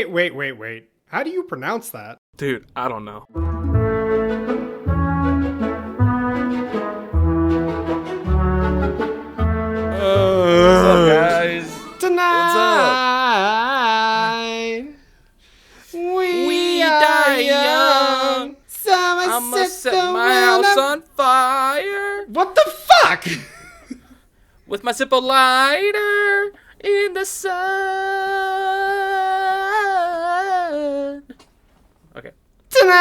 Wait. How do you pronounce that? Dude, I don't know. What's up, guys? Tonight, we die young. So I'ma set my house on fire What the fuck? with my Zippo lighter in the sun. Okay. Tonight,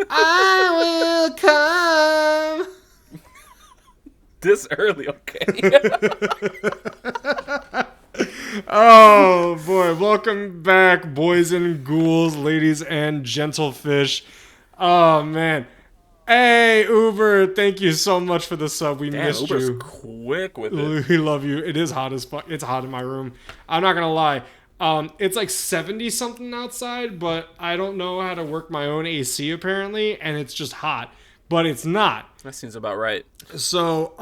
I will come. This early, okay. Oh boy, welcome back, boys and ghouls, ladies and gentlefish. Oh man. Hey Uber, thank you so much for the sub. We missed Uber's you. quick with it. We love you. It is hot as fuck. It's hot in my room. I'm not gonna lie. It's like 70 something outside, but I don't know how to work my own AC apparently, and it's just hot. But it's not. That seems about right. So,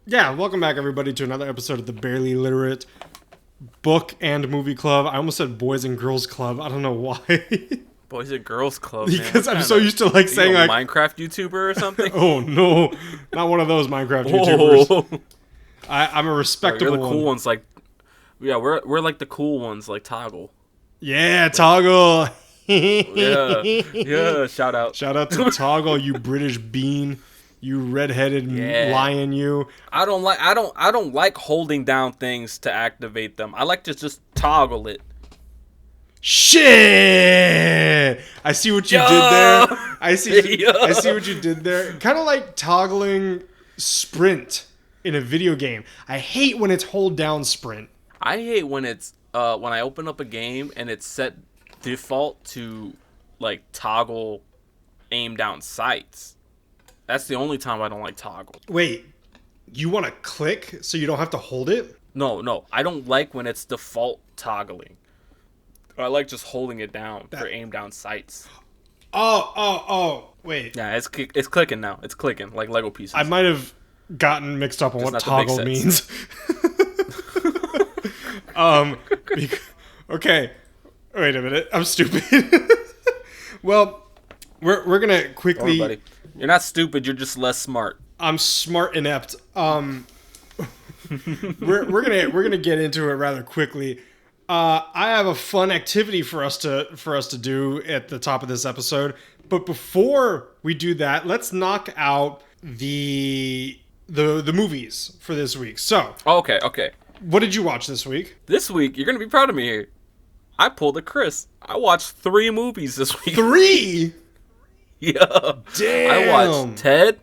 yeah, welcome back everybody to another episode of the Barely Literate Book and Movie Club. I almost said Boys and Girls Club. I don't know why. Boys and Girls Club, Because man. I'm so used to like saying like Minecraft YouTuber or something. Oh no, not one of those Minecraft YouTubers. Oh. I'm a respectable You're the cool one. ones, like we're like the cool ones, like Toggle. Yeah, Toggle. Yeah. Shout out. Shout out to Toggle, you British bean, you redheaded lion, you. I don't like holding down things to activate them. I like to just toggle it. Shit! I see what you did there. I see what you did there. Kind of like toggling sprint in a video game. I hate when it's hold down sprint. I hate when it's when I open up a game and it's set default to like toggle aim down sights. That's the only time I don't like toggle. Wait, you want to click so you don't have to hold it? No. I don't like when it's default toggling. I like just holding it down for aim down sights. Oh, wait. Yeah, it's clicking now. It's clicking like Lego pieces. I might have gotten mixed up on what toggle means. Okay. Wait a minute. I'm stupid. Well, we're gonna quickly. Buddy. You're not stupid. You're just less smart. I'm smart inept. We're gonna get into it rather quickly. I have a fun activity for us to do at the top of this episode. But before we do that, let's knock out the movies for this week. So, Okay. what did you watch this week? This week, you're gonna be proud of me here. I pulled a Chris. I watched 3 movies this week. 3? Yeah. Damn. I watched Ted.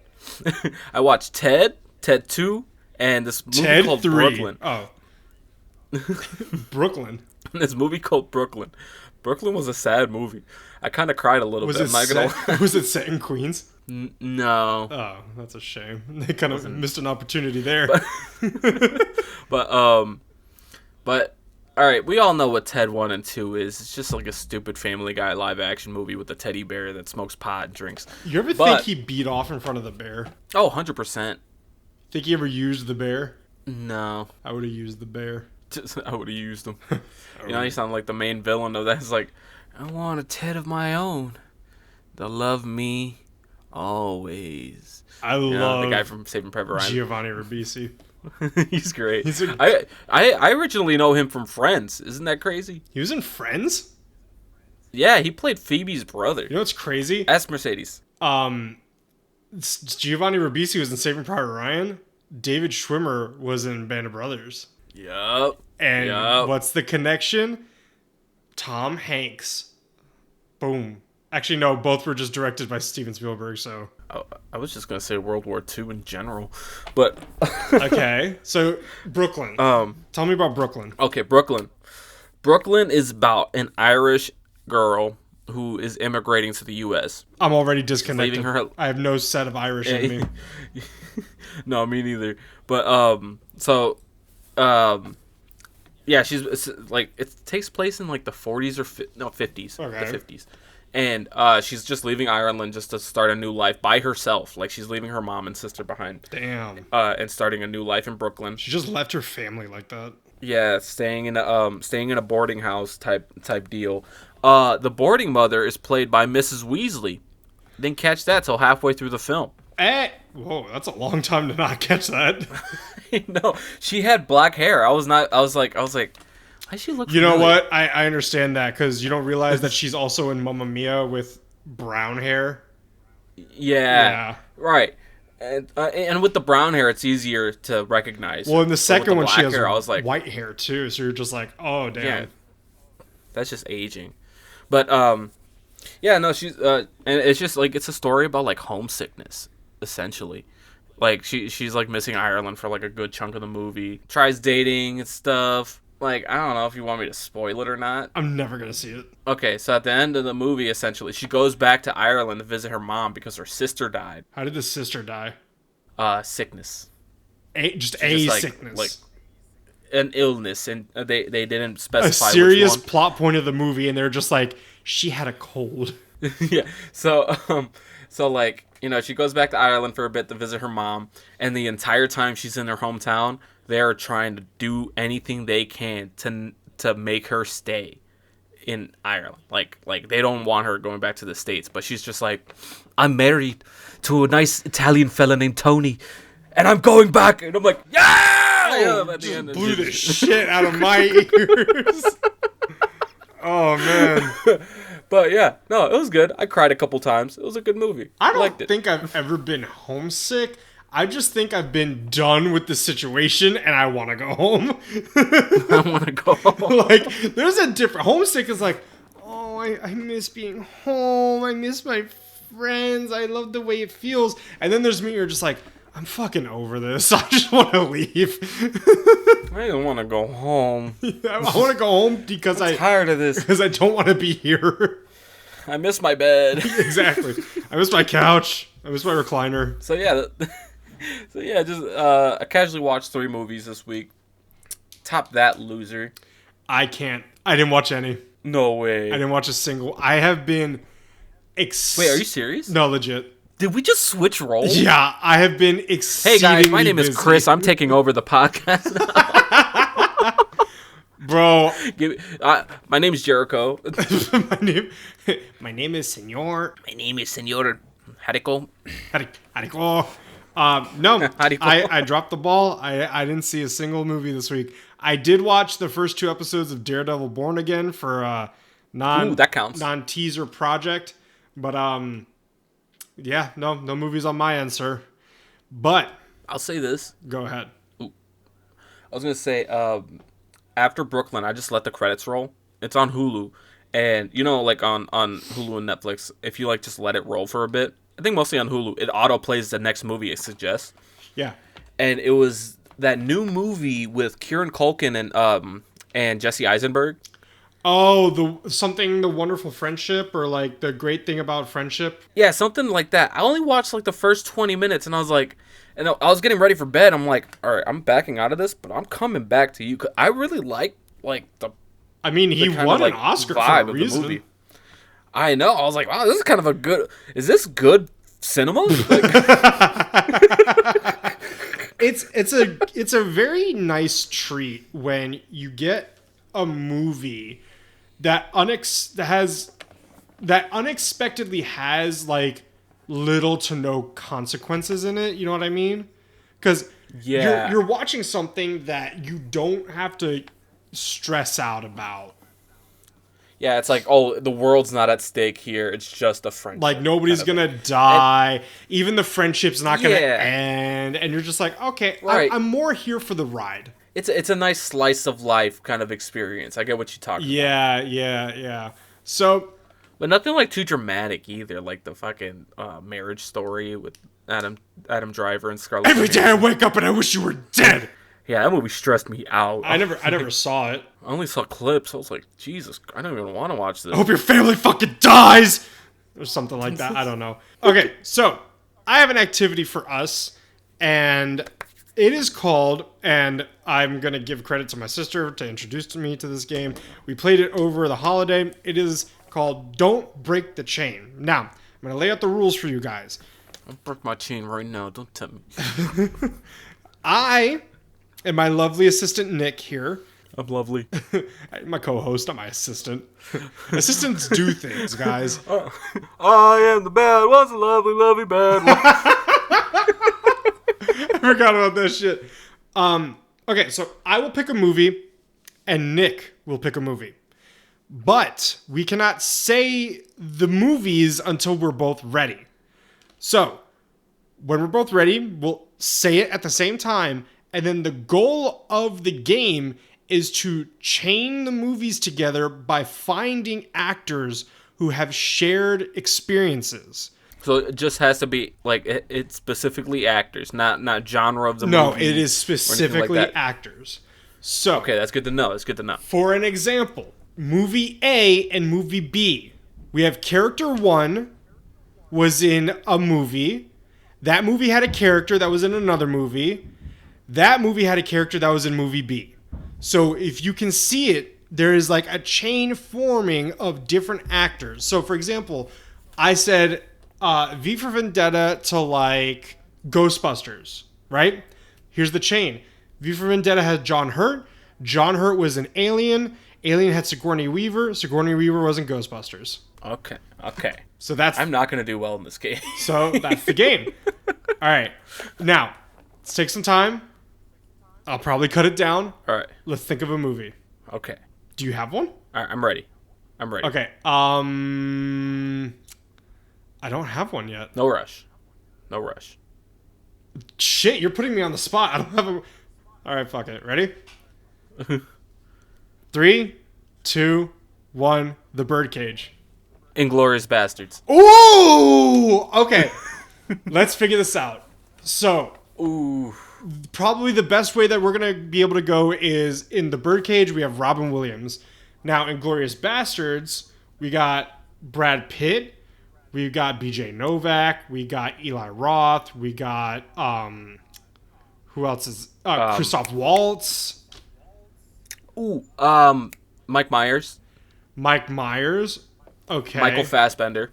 I watched Ted 2, and this movie Ted called 3. Brooklyn. Oh. Brooklyn. This movie called Brooklyn. Brooklyn was a sad movie. I kind of cried a little bit. Was it set in Queens? No. Oh, that's a shame. They kind of missed an opportunity there. But all right, we all know what Ted 1 and 2 is. It's just like a stupid Family Guy live action movie with a teddy bear that smokes pot and drinks. You ever think he beat off in front of the bear? Oh, 100%. Think he ever used the bear? No. I would have used the bear. I would have used him. You know, he sounded like the main villain of that. It's like, I want a Ted of my own. They'll love me always. I love the guy from Saving Private Ryan. Giovanni Ribisi. He's great. I originally know him from Friends. Isn't that crazy? He was in Friends? Yeah, he played Phoebe's brother. You know what's crazy? Ask Mercedes. Giovanni Ribisi was in Saving Private Ryan. David Schwimmer was in Band of Brothers. Yup. And what's the connection? Tom Hanks. Boom. Actually, no, both were just directed by Steven Spielberg, so... I was just going to say World War II in general, but... Okay, so Brooklyn. Tell me about Brooklyn. Okay, Brooklyn. Brooklyn is about an Irish girl who is immigrating to the U.S. I'm already disconnected. Leaving her... I have no set of Irish in me. No, me neither. But, yeah, she's like, it takes place in like the 40s or 50s. Okay. The 50s. And she's just leaving Ireland just to start a new life by herself. Like, she's leaving her mom and sister behind. Damn. And starting a new life in Brooklyn. She just left her family like that. Yeah, staying in a boarding house type deal. The boarding mother is played by Mrs. Weasley. Didn't catch that till halfway through the film. Whoa, that's a long time to not catch that. No, she had black hair. I was not. I was like, why she look? You know familiar? what? I understand that because you don't realize that she's also in Mamma Mia with brown hair. Yeah, Yeah. right. And with the brown hair, it's easier to recognize. Well, in the But with second one, black she has hair, I was like, white hair too, so you're just like, oh damn. yeah, that's just aging. But yeah, no, she's and it's just like it's a story about like homesickness, essentially. Like she's like missing Ireland for like a good chunk of the movie. Tries dating and stuff. Like I don't know if you want me to spoil it or not. I'm never gonna see it. Okay, so at the end of the movie, essentially, she goes back to Ireland to visit her mom because her sister died. How did the sister die? Sickness. Just She a just, sickness. like an illness, and they didn't A specify serious which one. plot point of the movie, and they're just like, she had a cold. Yeah. So like she goes back to Ireland for a bit to visit her mom, and the entire time she's in her hometown, they're trying to do anything they can to make her stay in Ireland. Like they don't want her going back to the States, but she's just like, I'm married to a nice Italian fella named Tony, and I'm going back, and I'm like, yeah. At the Just end, blew the shit out of my ears. Oh man. But yeah, no, it was good. I cried a couple times. It was a good movie. I liked don't it. think I've ever been homesick. I just think I've been done with the situation and I want to go home. I want to go home. Like, there's a different... Homesick is like, oh, I miss being home. I miss my friends. I love the way it feels. And then there's me, you're just like, I'm fucking over this. I just want to leave. I don't want to go home. I want to go home because I'm tired of this. Because I don't want to be here. I miss my bed. Exactly. I miss my couch. I miss my recliner. So yeah, just I casually watched 3 movies this week. Top that loser. I can't. I didn't watch any. No way. I didn't watch a single. I have been... Wait, are you serious? No, legit. Did we just switch roles? Yeah, I have been Hey exceedingly guys, my name busy. is Chris. I'm taking over the podcast now. Bro, my name is Jericho. my name is Senor. My name is Senor Harico. How'd it go? No, How'd it go? I dropped the ball. I didn't see a single movie this week. I did watch the first 2 episodes of Daredevil Born Again for Ooh, that counts. non-teaser project. But yeah, no movies on my end, sir. But I'll say this. go ahead. I was gonna say, after Brooklyn, I just let the credits roll. It's on Hulu, and like on Hulu and Netflix, if you like just let it roll for a bit. I think mostly on Hulu, it auto plays the next movie it suggests. Yeah. And it was that new movie with Kieran Culkin and Jesse Eisenberg. Oh, the wonderful friendship, or like the great thing about friendship. Yeah, something like that. I only watched like the first 20 minutes, and I was like, and I was getting ready for bed. I'm like, all right, I'm backing out of this, but I'm coming back to you. 'Cause I really like the. I mean, he the kind won of, like, an Oscar for vibe a of the reason. movie. I know. I was like, wow, this is kind of a good. Is this good cinema? Like, It's a very nice treat when you get a movie that unexpectedly has like little to no consequences in it. You know what I mean? Because Yeah. you're watching something that you don't have to stress out about. yeah, it's like, oh, the world's not at stake here. It's just a friendship. Like nobody's kind of gonna die. Even the friendship's not gonna Yeah. end, and you're just like, okay, Right. I'm more here for the ride. It's a nice slice of life kind of experience. I get what you talking about. Yeah. So But nothing like too dramatic either, like the fucking marriage story with Adam Driver and Scarlett. every day Johansson. I wake up and I wish you were dead. Yeah, that movie stressed me out. I never saw it. I only saw clips. I was like, Jesus, I don't even want to watch this. I hope your family fucking dies, or something like that. I don't know. Okay, so I have an activity for us, and it is called, and I'm gonna give credit to my sister to introduce me to this game. We played it over the holiday. It is called Don't Break the Chain. Now, I'm gonna lay out the rules for you guys. I'll break my chain right now. Don't tempt me. I and my lovely assistant Nick here I'm lovely. My co-host, not my assistant. Assistants do things, guys. I am the bad one's a lovely, lovely bad one. I forgot about that shit. Okay, so I will pick a movie, and Nick will pick a movie. But we cannot say the movies until we're both ready. So, when we're both ready, we'll say it at the same time, and then the goal of the game is to chain the movies together by finding actors who have shared experiences. So it just has to be like it's specifically actors, not genre of the movie. No, it is specifically actors. So okay, that's good to know. That's good to know. For an example, movie A and movie B. We have character 1 was in a movie. That movie had a character that was in another movie. That movie had a character that was in movie B. So if you can see it, there is like a chain forming of different actors. So for example, I said V for Vendetta to like Ghostbusters, right? Here's the chain. V for Vendetta has John Hurt. John Hurt was an Alien. Alien had Sigourney Weaver. Sigourney Weaver was in Ghostbusters. Okay. So that's... I'm not going to do well in this game. So that's the game. All right. Now, let's take some time. I'll probably cut it down. All right. Let's think of a movie. Okay. Do you have one? All right, I'm ready. Okay. I don't have one yet. No rush. Shit, you're putting me on the spot. I don't have a... All right, fuck it. Ready? 3, 2, 1. The Birdcage. Inglourious Bastards. Ooh! Okay. Let's figure this out. So... Ooh. Probably the best way that we're going to be able to go is in The Birdcage, we have Robin Williams. Now, in Inglourious Bastards, we got Brad Pitt. We've got BJ Novak. We got Eli Roth. We got, who else is, Christoph Waltz. Ooh, Mike Myers. Okay. Michael Fassbender.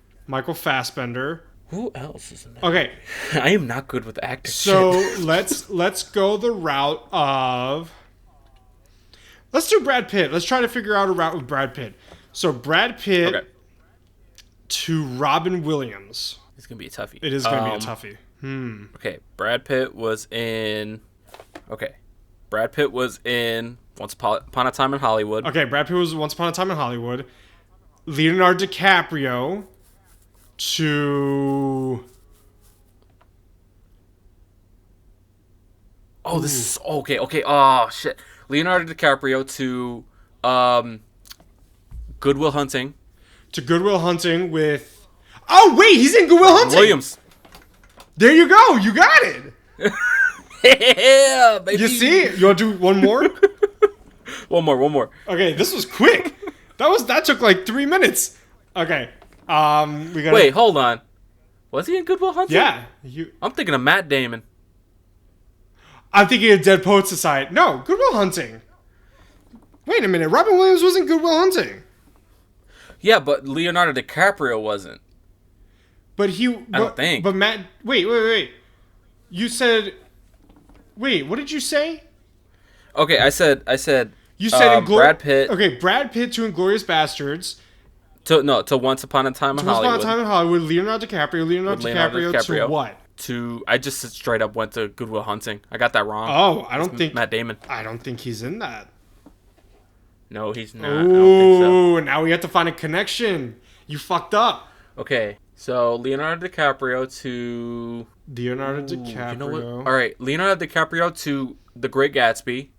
Who else is in that? Okay. I am not good with actors. So let's go the route of... Let's do Brad Pitt. Let's try to figure out a route with Brad Pitt. So Brad Pitt to Robin Williams. It's going to be a toughie. It is going to be a toughie. Okay, Brad Pitt was in... Once Upon a Time in Hollywood. Okay, Brad Pitt was Once Upon a Time in Hollywood. Leonardo DiCaprio to... Oh, this is... Okay. Oh, shit. Leonardo DiCaprio to Good Will Hunting. To Good Will Hunting with... Oh, wait, he's in Good Will Hunting! Williams. There you go, you got it! Yeah, baby. You see? You want to do one more? One more. Okay, this was quick. That took like 3 minutes. Okay. We got. Wait, hold on. Was he in Good Will Hunting? Yeah. I'm thinking of Matt Damon. I'm thinking of Dead Poets Society. No, Good Will Hunting. Wait a minute. Robin Williams was in Good Will Hunting. Yeah, but Leonardo DiCaprio wasn't. But I don't think. But Matt. Wait. You said. Wait, what did you say? Okay, I said. You said Brad Pitt. Okay, Brad Pitt to Inglourious Bastards. To Once Upon a Time in Hollywood. Once Upon a Time in Hollywood. Leonardo DiCaprio to what? I just straight up went to Good Will Hunting. I got that wrong. Oh, I don't think Matt Damon. I don't think he's in that. No, he's not. Ooh, I don't think so. Now we have to find a connection. You fucked up. Okay, so Leonardo DiCaprio to... Leonardo DiCaprio. You know what? All right, Leonardo DiCaprio to The Great Gatsby.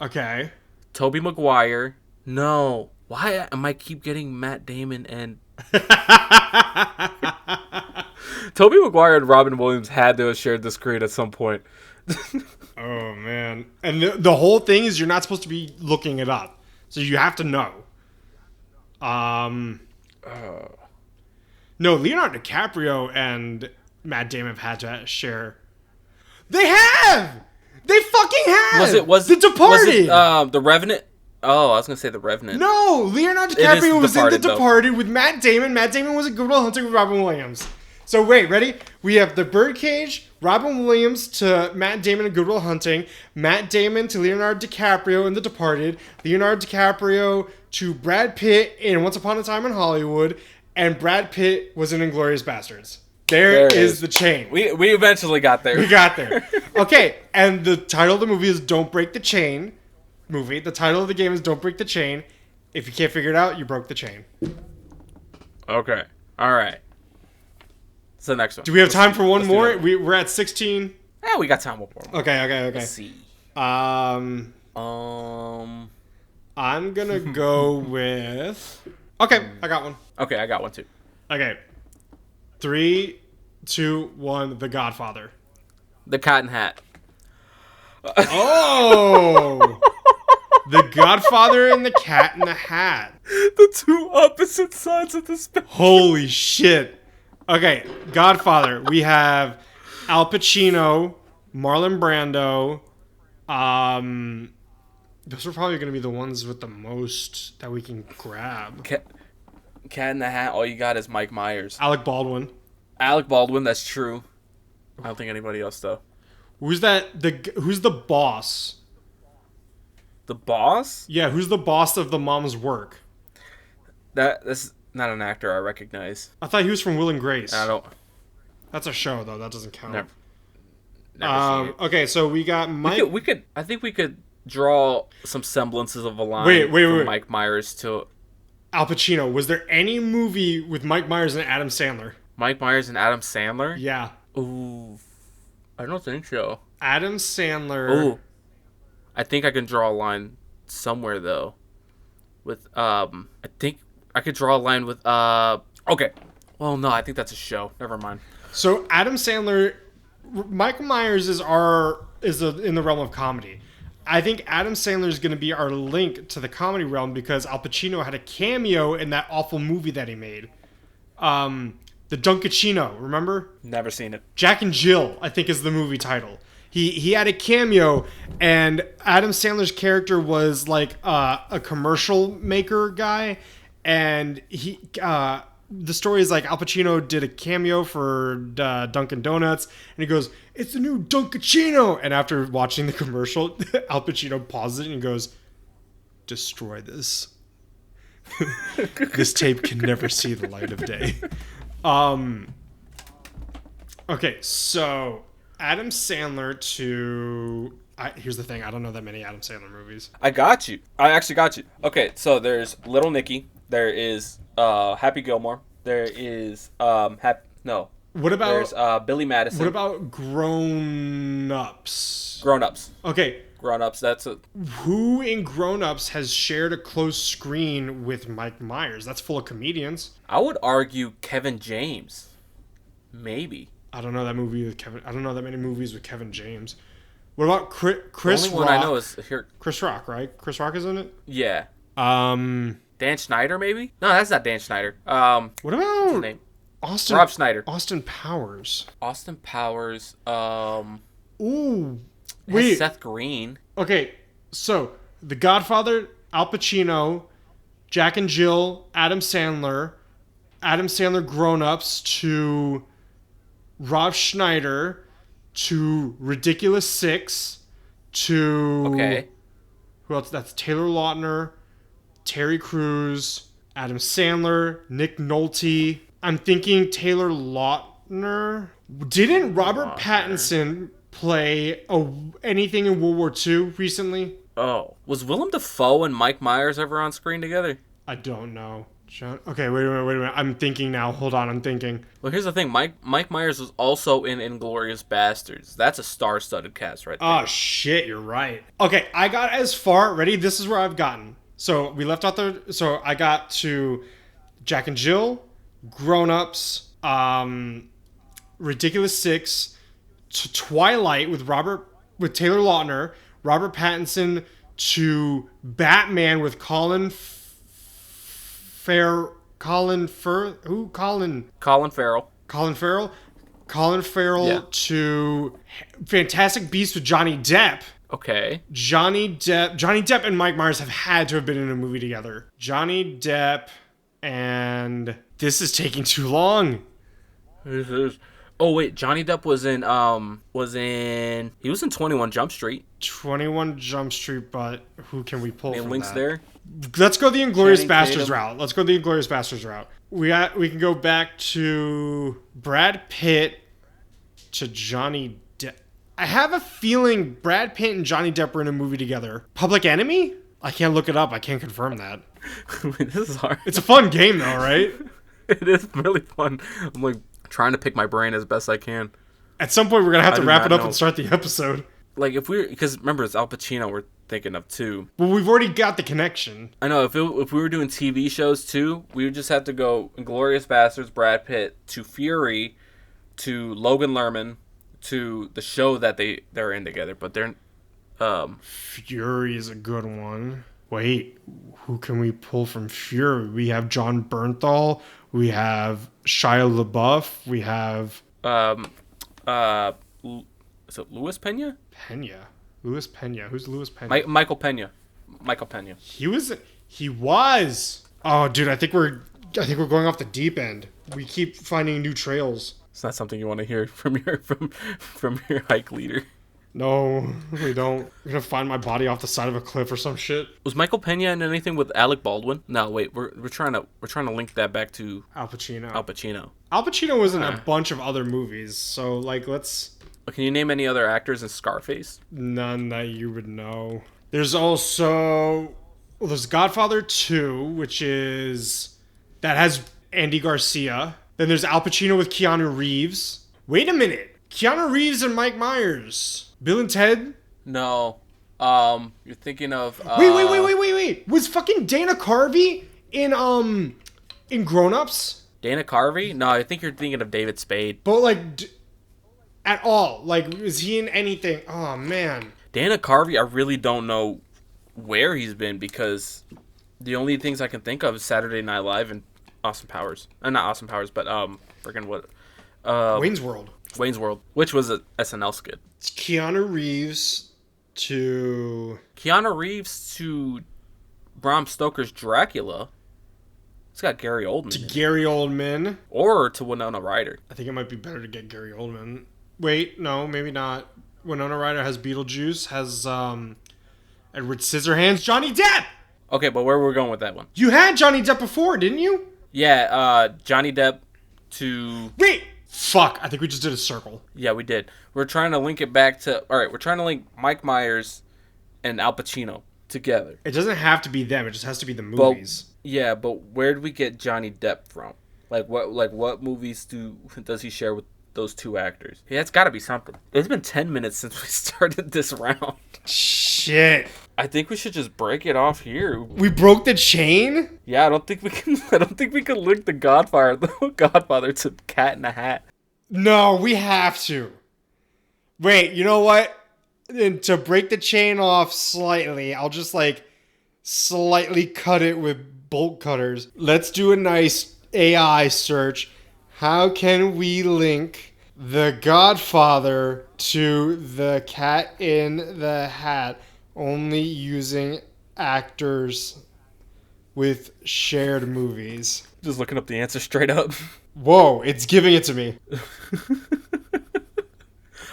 Okay. Tobey Maguire. No. Why am I keep getting Matt Damon and... Tobey Maguire and Robin Williams had to have shared the screen at some point. Oh, man. And the whole thing is you're not supposed to be looking it up. So you have to know. No, Leonardo DiCaprio and Matt Damon have had to share. They have! They fucking have! Was The Departed? Was it, The Revenant? Oh, I was going to say The Revenant. No! Leonardo DiCaprio was in The Departed with Matt Damon. Matt Damon was in Good Will Hunting with Robin Williams. So wait, ready? We have the Birdcage, Robin Williams to Matt Damon in Good Will Hunting, Matt Damon to Leonardo DiCaprio in The Departed, Leonardo DiCaprio to Brad Pitt in Once Upon a Time in Hollywood, and Brad Pitt was in Inglourious Basterds. There is the chain. We eventually got there. We got there. Okay, and the title of the movie is Don't Break the Chain. The title of the game is Don't Break the Chain. If you can't figure it out, you broke the chain. Okay. All right. What's the next one? Do we have time for one more? We're at 16. Yeah, we got time for one more. Okay. Let's see. I'm gonna go with. Okay, I got one. Okay, I got one too. Okay. 3, 2, 1. The Godfather. The Cotton Hat. Oh. The Godfather and the Cat in the Hat. The two opposite sides of the spectrum. Holy shit. Okay, Godfather. We have Al Pacino, Marlon Brando. Those are probably going to be the ones with the most that we can grab. Cat in the Hat, all you got is Mike Myers. Alec Baldwin. Alec Baldwin, that's true. I don't think anybody else, though. Who's that? Who's the boss? The boss? Yeah, who's the boss of the mom's work? That's not an actor I recognize. I thought he was from Will and Grace. I don't. That's a show, though. That doesn't count. Never seen it. Okay, so we got Mike. We could. I think we could draw some semblances of a line. Wait. From Mike Myers to Al Pacino. Was there any movie with Mike Myers and Adam Sandler? Mike Myers and Adam Sandler? Yeah. Ooh, I don't think so. Adam Sandler. Ooh, I think I can draw a line somewhere though. With I think I could draw a line with Okay. Well, no, I think that's a show. Never mind. So Adam Sandler, Michael Myers is in the realm of comedy. I think Adam Sandler is going to be our link to the comedy realm because Al Pacino had a cameo in that awful movie that he made. The Dunkachino, remember? Never seen it. Jack and Jill, I think is the movie title. He had a cameo, and Adam Sandler's character was like a commercial maker guy, and the story is like Al Pacino did a cameo for Dunkin' Donuts, and he goes, "It's the new Dunkachino," and after watching the commercial, Al Pacino pauses it and goes, "Destroy this. This tape can never see the light of day." Okay, so Adam Sandler to... here's the thing, I don't know that many Adam Sandler movies. I got you. I actually got you. Okay, so there's Little Nicky. There is Happy Gilmore. There is What about... There's Billy Madison. What about Grown Ups? Grown Ups. Okay. Grown Ups, that's a... Who in Grown Ups has shared a close screen with Mike Myers? That's full of comedians. I would argue Kevin James. Maybe. I don't know that movie with Kevin... I don't know that many movies with Kevin James. What about Chris the only Rock? one I know is here. Chris Rock, right? Chris Rock is in it? Yeah. Dan Schneider, maybe? No, that's not Dan Schneider. What about... What's his name? Rob Schneider. Austin Powers. Austin Powers. Ooh. Wait. Seth Green. Okay, so The Godfather, Al Pacino, Jack and Jill, Adam Sandler Grown Ups to Rob Schneider to Ridiculous Six to... Okay. Who else? That's Taylor Lautner, Terry Crews, Adam Sandler, Nick Nolte. I'm thinking Taylor Lautner. Didn't Robert Pattinson play anything in World War II recently? Oh. Was Willem Dafoe and Mike Myers ever on screen together? I don't know. Okay, wait a minute. I'm thinking now. Hold on, I'm thinking. Well, here's the thing. Mike Myers was also in Inglourious Basterds. That's a star-studded cast right there. Oh, shit, you're right. Okay, I got as far... Ready? This is where I've gotten. So, we left out the... So, I got to Jack and Jill, Grown Ups, Ridiculous Six, to Twilight with Taylor Lautner, Robert Pattinson, to Batman with Colin Farrell. Yeah. To Fantastic Beasts with Johnny Depp. Okay. Johnny Depp and Mike Myers have had to have been in a movie together. Johnny Depp and... This is taking too long. This is. Oh wait, Johnny Depp he was in 21 Jump Street. 21 Jump Street, but who can we pull Any from links that? there? Let's go the Inglorious Channing Bastards Tatum. route. Let's go the Inglorious Bastards route. We can go back to Brad Pitt to Johnny Depp. I have a feeling Brad Pitt and Johnny Depp were in a movie together. Public Enemy? I can't look it up. I can't confirm that. Wait, this is hard. It's a fun game though, right? It is really fun. I'm like trying to pick my brain as best I can. At some point, we're gonna have to do wrap not it up know. and start the episode. Like because remember it's Al Pacino we're thinking of too. Well, we've already got the connection. I know if we were doing TV shows too, we would just have to go Inglourious Bastards, Brad Pitt to Fury, to Logan Lerman, to the show that they're in together. But they're Fury is a good one. Wait, who can we pull from Fury? We have John Bernthal. We have Shia LaBeouf. We have is it Luis Pena? Pena. Louis Pena. Who's Louis Pena? Michael Pena. Michael Pena. He was. Oh, dude, I think we're going off the deep end. We keep finding new trails. It's not something you want to hear from your hike leader. No, we don't. We're gonna find my body off the side of a cliff or some shit. Was Michael Pena in anything with Alec Baldwin? No, wait. We're trying to link that back to Al Pacino. Al Pacino. Al Pacino was in a bunch of other movies, so like let's. Can you name any other actors in Scarface? None that you would know. There's also there's Godfather 2, which that has Andy Garcia. Then there's Al Pacino with Keanu Reeves. Wait a minute. Keanu Reeves and Mike Myers. Bill and Ted? No. You're thinking of Wait. Was fucking Dana Carvey in Grown Ups? Dana Carvey? No, I think you're thinking of David Spade. But like at all. Like is he in anything? Oh man. Dana Carvey, I really don't know where he's been because the only things I can think of is Saturday Night Live and Austin Powers. Not Austin Powers, but freaking what? Wayne's World. Wayne's World, which was a SNL skit. It's Keanu Reeves to Bram Stoker's Dracula. It's got Gary Oldman. to Gary Oldman. Or to Winona Ryder. I think it might be better to get Gary Oldman. Wait, no, maybe not. Winona Ryder has Beetlejuice, has Edward Scissorhands, Johnny Depp! Okay, but where were we going with that one? You had Johnny Depp before, didn't you? Yeah, Johnny Depp to... Wait! Fuck, I think we just did a circle. Yeah, we did. We're trying to link it back to... Alright, we're trying to link Mike Myers and Al Pacino together. It doesn't have to be them, it just has to be the movies. But where did we get Johnny Depp from? What movies does he share with those two actors? Yeah, it's got to be something. It's been 10 minutes since we started this round. Shit. I think we should just break it off here. We broke the chain? Yeah, I don't think we can link the Godfather to Cat in a Hat. No, we have to. Wait, you know what? And to break the chain off slightly, I'll just slightly cut it with bolt cutters. Let's do a nice AI search. How can we link the Godfather to the Cat in the Hat only using actors with shared movies? Just looking up the answer straight up. Whoa, it's giving it to me.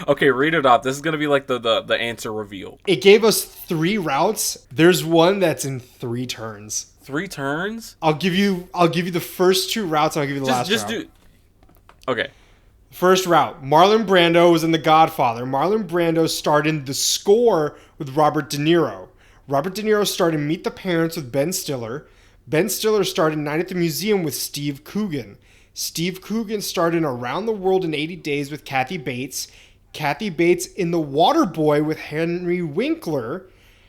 Okay, read it off. This is gonna be like the answer reveal. It gave us 3 routes. There's one that's in 3 turns. 3 turns? I'll give you the first 2 routes and I'll give you the last route. Okay. First route. Marlon Brando was in The Godfather. Marlon Brando starred in The Score with Robert De Niro. Robert De Niro starred in Meet the Parents with Ben Stiller. Ben Stiller starred in Night at the Museum with Steve Coogan. Steve Coogan starred in Around the World in 80 Days with Kathy Bates. Kathy Bates in The Waterboy with Henry Winkler.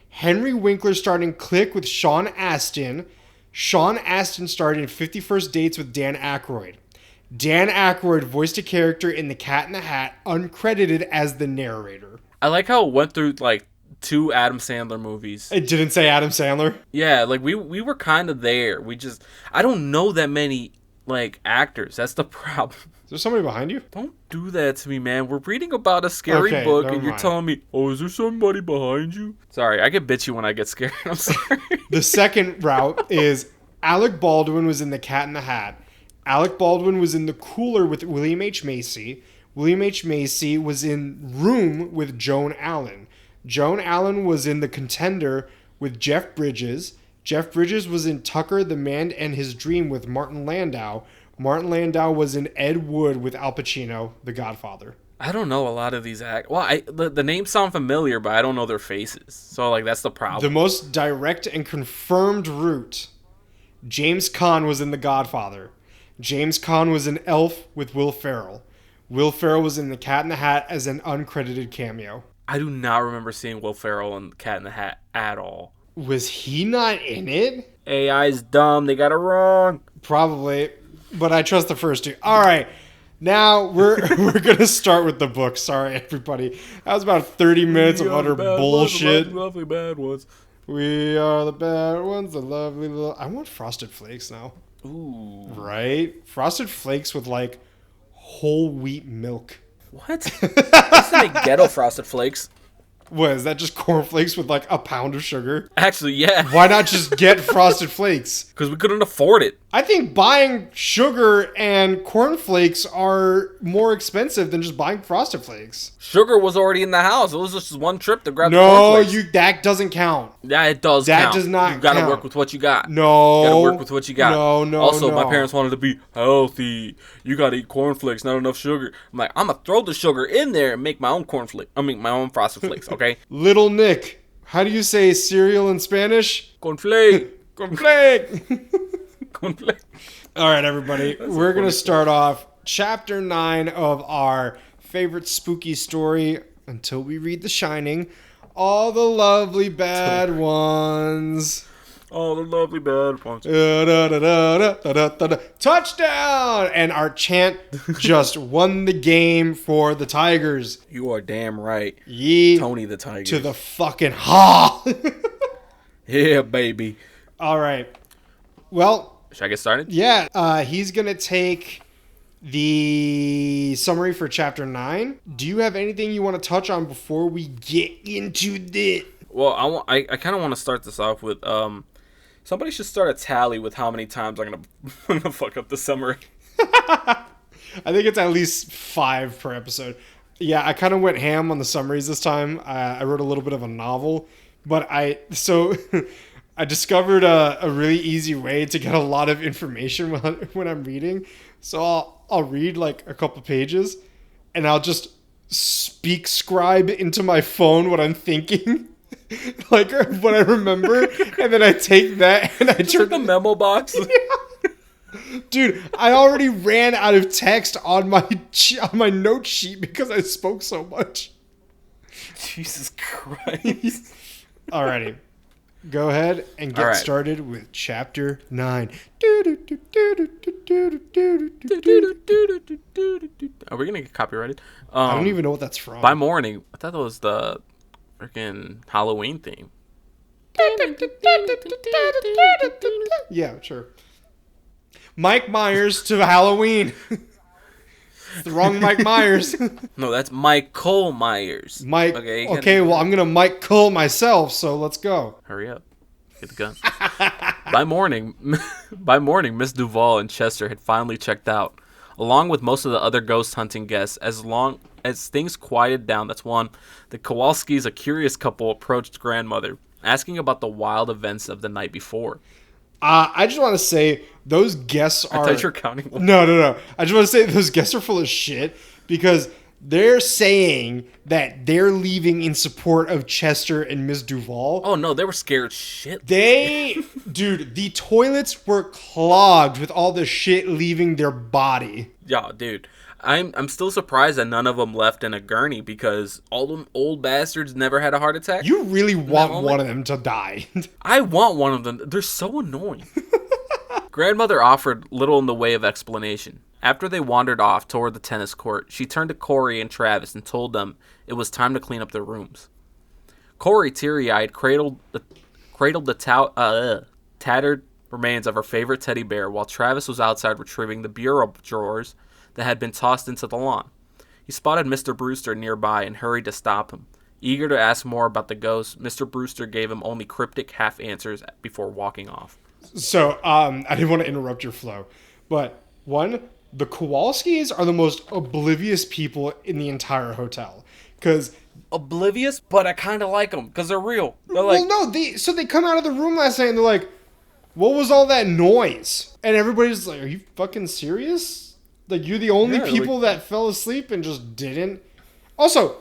Henry Winkler starred in Click with Sean Astin. Sean Astin starred in 51st Dates with Dan Aykroyd. Dan Aykroyd voiced a character in The Cat in the Hat, uncredited as the narrator. I like how it went through 2 Adam Sandler movies. It didn't say Adam Sandler? Yeah, we were kind of there. I don't know that many actors. That's the problem. Is there somebody behind you? Don't do that to me, man. We're reading about a scary book and you're telling me, "Oh, is there somebody behind you?" Sorry, I get bitchy when I get scared. I'm sorry. The second route is Alec Baldwin was in The Cat in the Hat. Alec Baldwin was in the cooler with William H. Macy. William H. Macy was in room with Joan Allen. Joan Allen was in The Contender with Jeff Bridges. Jeff Bridges was in Tucker, the Man and His Dream with Martin Landau. Martin Landau was in Ed Wood with Al Pacino, The Godfather. I don't know a lot of these actors. Well, the names sound familiar, but I don't know their faces. So, like, that's the problem. The most direct and confirmed route. James Caan was in The Godfather. James Caan was in Elf with Will Ferrell. Will Ferrell was in The Cat in the Hat as an uncredited cameo. I do not remember seeing Will Ferrell in Cat in the Hat at all. Was he not in it? AI's dumb. They got it wrong. Probably, but I trust the first two. All right. Now we're going to start with the book. Sorry, everybody. That was about 30 minutes of utter bullshit. Lovely bad ones. We are the bad ones, the lovely little... I want Frosted Flakes now. Ooh. Right? Frosted Flakes with, like, whole wheat milk. What? That's like ghetto Frosted Flakes. What, is that just cornflakes with, like, a pound of sugar? Actually, yeah. Why not just get Frosted Flakes? Because we couldn't afford it. I think buying sugar and cornflakes are more expensive than just buying Frosted Flakes. Sugar was already in the house. It was just one trip to grab the No, cornflakes. that doesn't count. Yeah, it does That count. does not You gotta count. work with what you got. No. You gotta work with what you got. No, Also, no. my parents wanted to be healthy. You gotta eat cornflakes, not enough sugar. I'm like, I'm gonna throw the sugar in there and make my own cornflake. I mean, my own Frosted Flakes, okay? Little Nick, how do you say cereal in Spanish? Cornflake. Cornflake. Cornflake. All right, everybody. We're going to start off chapter 9 of our favorite spooky story until we read The Shining. All the lovely bad ones. All the lovely bad ones. Touchdown! And our chant just won the game for the Tigers. You are damn right. Ye Tony the Tiger. to the fucking ha! Yeah, baby. All right. Well... Should I get started? Yeah, he's going to take the summary for chapter 9. Do you have anything you want to touch on before we get into this? Well, I kind of want to start this off with somebody should start a tally with how many times I'm gonna fuck up the summary. I think it's at least 5 per episode. Yeah, I kind of went ham on the summaries this time. I wrote a little bit of a novel, but I discovered a really easy way to get a lot of information when I'm reading. So I'll read like a couple pages, and I'll just speak scribe into my phone what I'm thinking, like what I remember, and then I take that and I turn the memo box. Dude, I already ran out of text on my note sheet because I spoke so much. Jesus Christ. Alrighty. Go ahead and get started with chapter 9. Are we gonna get copyrighted? I don't even know what that's from. By morning, I thought that was the freaking Halloween theme. Yeah, sure. Mike Myers to Halloween. It's the wrong Mike Myers. No, that's Michael Myers. Mike. Okay, well, I'm gonna Mike Cole myself, so let's go. Hurry up. Get the gun. By morning, Miss Duval and Chester had finally checked out, along with most of the other ghost hunting guests. As long as things quieted down, that's one, the Kowalskis, a curious couple, approached grandmother, asking about the wild events of the night before. I just want to say those guests are... I thought you were counting one. No. I just want to say those guests are full of shit because they're saying that they're leaving in support of Chester and Miss Duval. Oh, no, they were scared shit. Dude, the toilets were clogged with all the shit leaving their body. Yeah, dude. I'm still surprised that none of them left in a gurney because all them old bastards never had a heart attack. You really want one of them to die. I want one of them. They're so annoying. Grandmother offered little in the way of explanation. After they wandered off toward the tennis court, she turned to Corey and Travis and told them it was time to clean up their rooms. Corey, teary-eyed, cradled the tattered remains of her favorite teddy bear while Travis was outside retrieving the bureau drawers that had been tossed into the lawn. He spotted Mr. Brewster nearby and hurried to stop him. Eager to ask more about the ghost, Mr. Brewster gave him only cryptic half answers before walking off. So, I didn't want to interrupt your flow, but One, the Kowalskis are the most oblivious people in the entire hotel. Because Oblivious, but I kind of like them because they're real. They're like, well, no, they come out of the room last night and they're like, "What was all that noise?" And everybody's like, "Are you fucking serious? Like, you're the only people that fell asleep and just didn't." Also,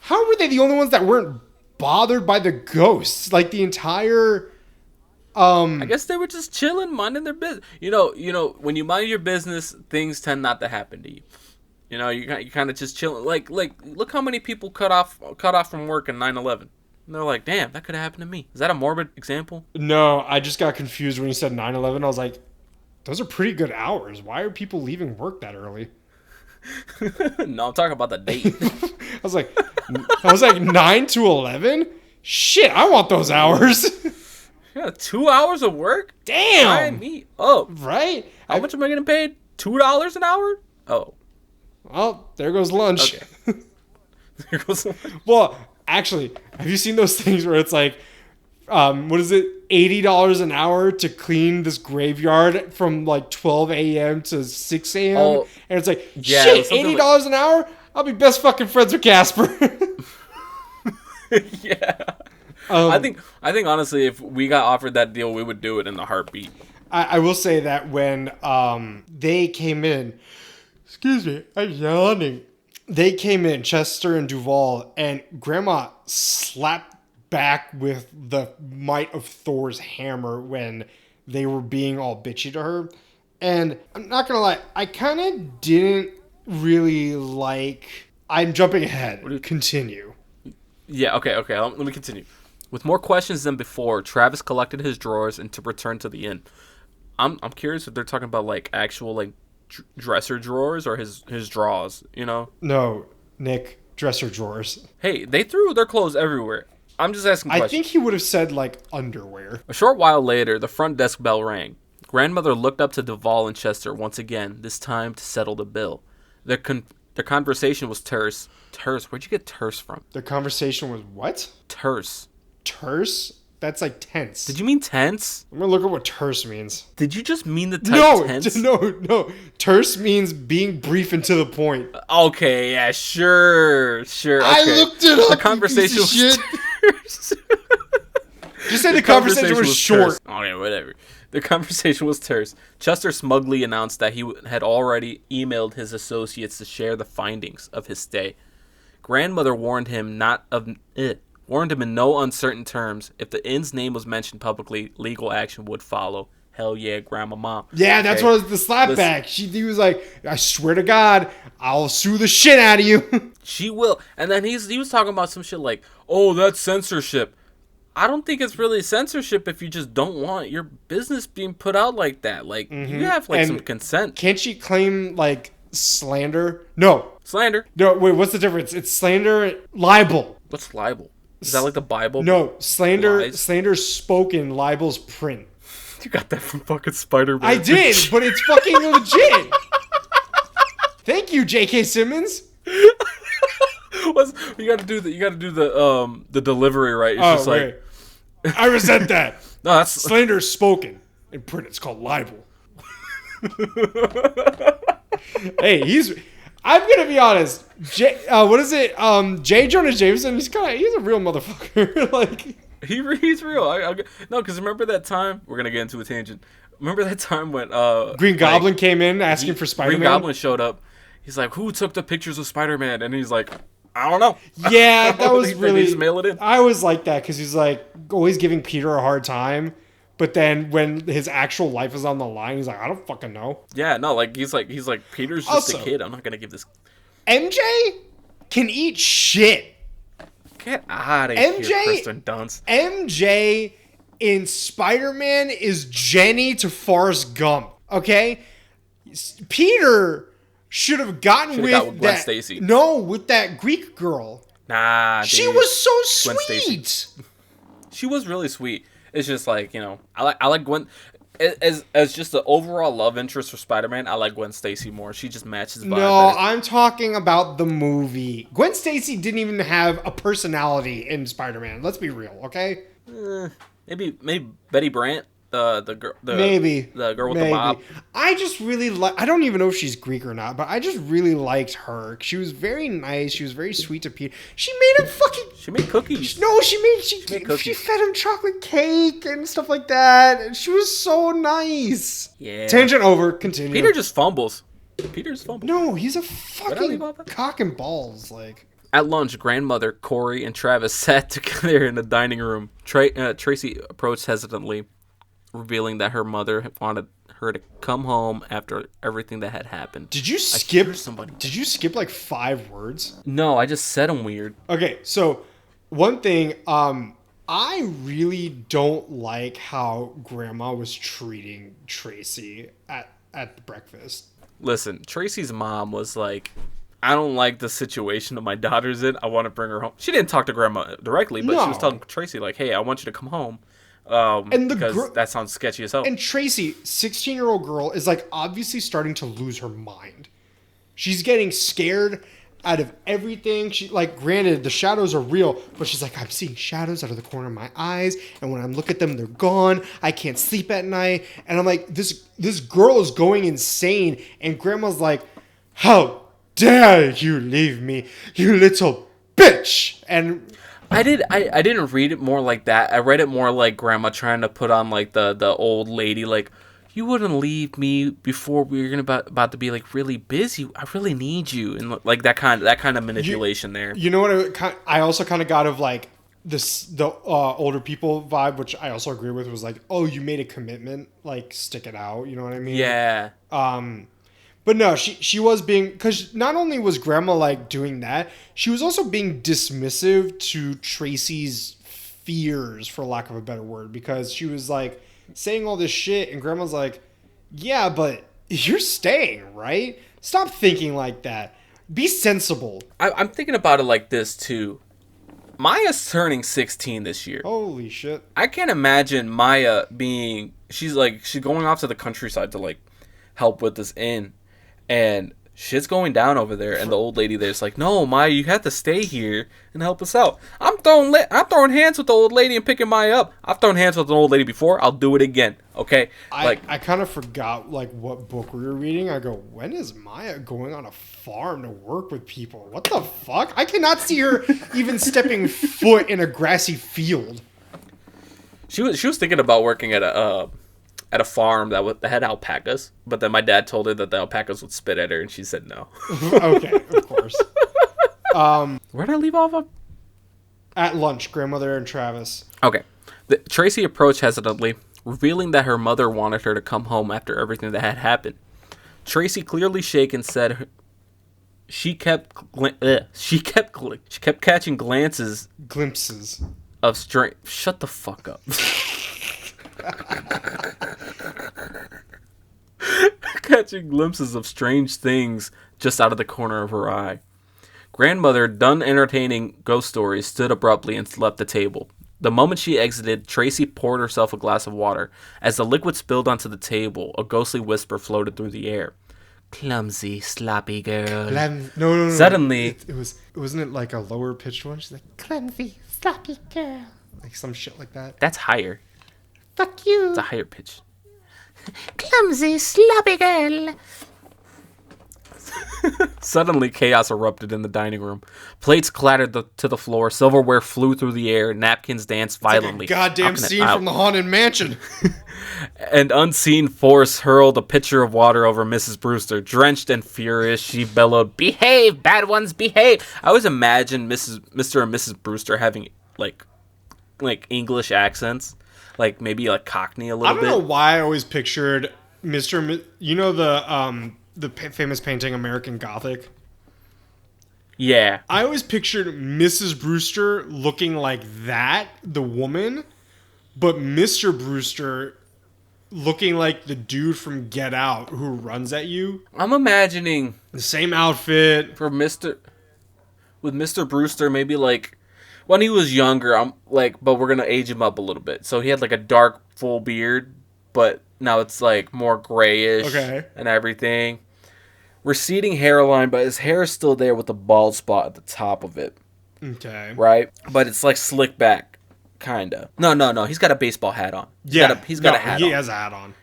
how were they the only ones that weren't bothered by the ghosts? Like the entire. I guess they were just chilling, minding their business. You know, when you mind your business, things tend not to happen to you. You know, you kind of just chilling. Like, look how many people cut off from work in 9/11. And they're like, damn, that could have happened to me. Is that a morbid example? No, I just got confused when you said 9/11. I was like, those are pretty good hours. Why are people leaving work that early? No, I'm talking about the date. I was like 9 to 11? Shit, I want those hours. Yeah, 2 hours of work? Damn. Sign me up. Right? How much am I getting paid? $2 an hour? Oh. Well, there goes lunch. Okay. There goes lunch. Well, actually, have you seen those things where it's like, what is it, $80 an hour to clean this graveyard from like 12 a.m. to 6 a.m.? Oh, and it's like, yeah, shit, $80 an hour? I'll be best fucking friends with Casper. Yeah. I think honestly, if we got offered that deal, we would do it in the heartbeat. I will say that when they came in, excuse me, I'm yawning. They came in, Chester and Duval, and Grandma slapped back with the might of Thor's hammer when they were being all bitchy to her. And I'm not gonna lie, I kind of didn't really like. I'm jumping ahead. Continue. Yeah. Okay. Let me continue. With more questions than before, Travis collected his drawers and to return to the inn. I'm curious if they're talking about like actual like dresser drawers or his drawers, you know? No, Nick, dresser drawers. Hey, they threw their clothes everywhere. I'm just asking questions. I think he would have said like underwear. A short while later, the front desk bell rang. Grandmother looked up to Duval and Chester once again, this time to settle the bill. Their conversation was terse. Terse? Where'd you get terse from? Their conversation was what? Terse. Terse? That's like tense. Did you mean tense? I'm gonna look at what terse means. Did you just mean the type tense? No. Terse means being brief and to the point. Okay, yeah, sure. Okay. I looked it up. The conversation was terse. Just say the conversation was short. Terse. Okay, whatever. The conversation was terse. Chester smugly announced that he had already emailed his associates to share the findings of his stay. Grandmother warned him in no uncertain terms, if the inn's name was mentioned publicly, legal action would follow. Hell yeah, Grandmama. Yeah, that's what was the slapback. He was like, I swear to God, I'll sue the shit out of you. She will. And then he was talking about some shit like, oh, that's censorship. I don't think it's really censorship if you just don't want your business being put out like that. Like, you have like some consent. Can't she claim like slander? No. Slander? No, wait, what's the difference? It's slander, libel. What's libel? Is that like the Bible? No, slander's spoken, libel's print. You got that from fucking Spider-Man. I did, but it's fucking legit. Thank you, J.K. Simmons. You gotta do the delivery right. It's just like I resent that. No, that's slander's spoken. In print, it's called libel. Hey, I'm gonna be honest. What is it? J. Jonah Jameson. He's a real motherfucker. Like he's real. No, because remember that time? We're gonna get into a tangent. Remember that time when Green Goblin came in asking for Spider-Man? Green Goblin showed up. He's like, "Who took the pictures of Spider-Man?" And he's like, "I don't know." Yeah, that was really. Just mail it in. I was like that because he's like always giving Peter a hard time. But then when his actual life is on the line, he's like, I don't fucking know. Yeah, no, like he's like Peter's just also, a kid. I'm not gonna give this. MJ can eat shit. Get out of here, Kristen Dunst. MJ in Spider-Man is Jenny to Forrest Gump. Okay, Peter should have gotten with Gwen Stacy. No, with that Greek girl. Nah, dude. She was so sweet. She was really sweet. It's just like, you know, I like Gwen as just the overall love interest for Spider-Man. I like Gwen Stacy more. She just matches the vibe. No, I'm talking about the movie. Gwen Stacy didn't even have a personality in Spider-Man. Let's be real, okay? Maybe Betty Brant. Maybe the girl with the mop. I just really like. I don't even know if she's Greek or not, but I just really liked her. She was very nice. She was very sweet to Peter. She made him fucking. She made cookies. No, she made cookies. She fed him chocolate cake and stuff like that. And she was so nice. Yeah. Tangent over. Continue. Peter just fumbles. Peter's fumble. No, he's a fucking cock and balls. Like. At lunch, grandmother, Corey, and Travis sat together in the dining room. Tracy approached hesitantly, revealing that her mother wanted her to come home after everything that had happened. Did you skip somebody? Did you skip like 5 words? No, I just said them weird. Okay, so one thing, I really don't like how Grandma was treating Tracy at the breakfast. Listen, Tracy's mom was like, I don't like the situation that my daughter's in. I want to bring her home. She didn't talk to Grandma directly, but she was telling Tracy, like, hey, I want you to come home. Because that sounds sketchy as hell. And Tracy, 16-year-old girl, is like obviously starting to lose her mind. She's getting scared out of everything. She, like, granted, the shadows are real, but she's like, I'm seeing shadows out of the corner of my eyes, and when I look at them, they're gone. I can't sleep at night. And I'm like, this girl is going insane. And Grandma's like, how dare you leave me, you little bitch. And I didn't read it more like that. I read it more like Grandma trying to put on like the old lady, like, you wouldn't leave me before we were about to be like really busy. I really need you, and like that kind of manipulation there. You know what? I also kind of got of like the older people vibe, which I also agree with. Was like, oh, you made a commitment, like stick it out. You know what I mean? Yeah. But no, she was being, because not only was Grandma like doing that, she was also being dismissive to Tracy's fears, for lack of a better word, because she was like saying all this shit, and Grandma's like, yeah, but you're staying, right? Stop thinking like that. Be sensible. I'm thinking about it like this too. Maya's turning 16 this year. Holy shit. I can't imagine Maya she's going off to the countryside to like help with this inn. And shit's going down over there, and the old lady there's like, no, Maya, you have to stay here and help us out. I'm throwing hands with the old lady and picking Maya up. I've thrown hands with an old lady before. I'll do it again, okay? I kind of forgot like what book we were reading. I go, when is Maya going on a farm to work with people? What the fuck? I cannot see her even stepping foot in a grassy field. She was thinking about working at a farm that had alpacas, but then my dad told her that the alpacas would spit at her, and she said no. Okay, of course. Where did I leave off of? At lunch, grandmother and Travis. Okay. Tracy approached hesitantly, revealing that her mother wanted her to come home after everything that had happened. Tracy, clearly shaken, said she kept catching glimpses of strength. Shut the fuck up. Catching glimpses of strange things just out of the corner of her eye. Grandmother, done entertaining ghost stories, stood abruptly and left the table. The moment she exited, Tracy poured herself a glass of water. As the liquid spilled onto the table, a ghostly whisper floated through the air. Clumsy, sloppy girl. No. Suddenly... Wasn't it like a lower pitched one? She's like, clumsy, sloppy girl. Like some shit like that. That's higher. Fuck you. It's a higher pitch. Clumsy, sloppy girl. Suddenly, chaos erupted in the dining room. Plates clattered to the floor, silverware flew through the air, napkins danced violently. It's like a goddamn scene from the Haunted Mansion. An unseen force hurled a pitcher of water over Mrs. Brewster. Drenched and furious, she bellowed, "Behave, bad ones, behave!" I always imagine Mr. and Mrs. Brewster having, like English accents. Like, maybe, like, Cockney a little bit. I don't know why I always pictured you know the famous painting American Gothic? Yeah. I always pictured Mrs. Brewster looking like that, the woman, but Mr. Brewster looking like the dude from Get Out who runs at you. I'm imagining... the same outfit. With Mr. Brewster, maybe, like... when he was younger, but we're gonna age him up a little bit. So he had like a dark, full beard, but now it's like more grayish and everything. Receding hairline, but his hair is still there with the bald spot at the top of it. Okay. Right? But it's like slicked back. Kinda. No. He's got a baseball hat on. He's got a hat on. He has a hat on.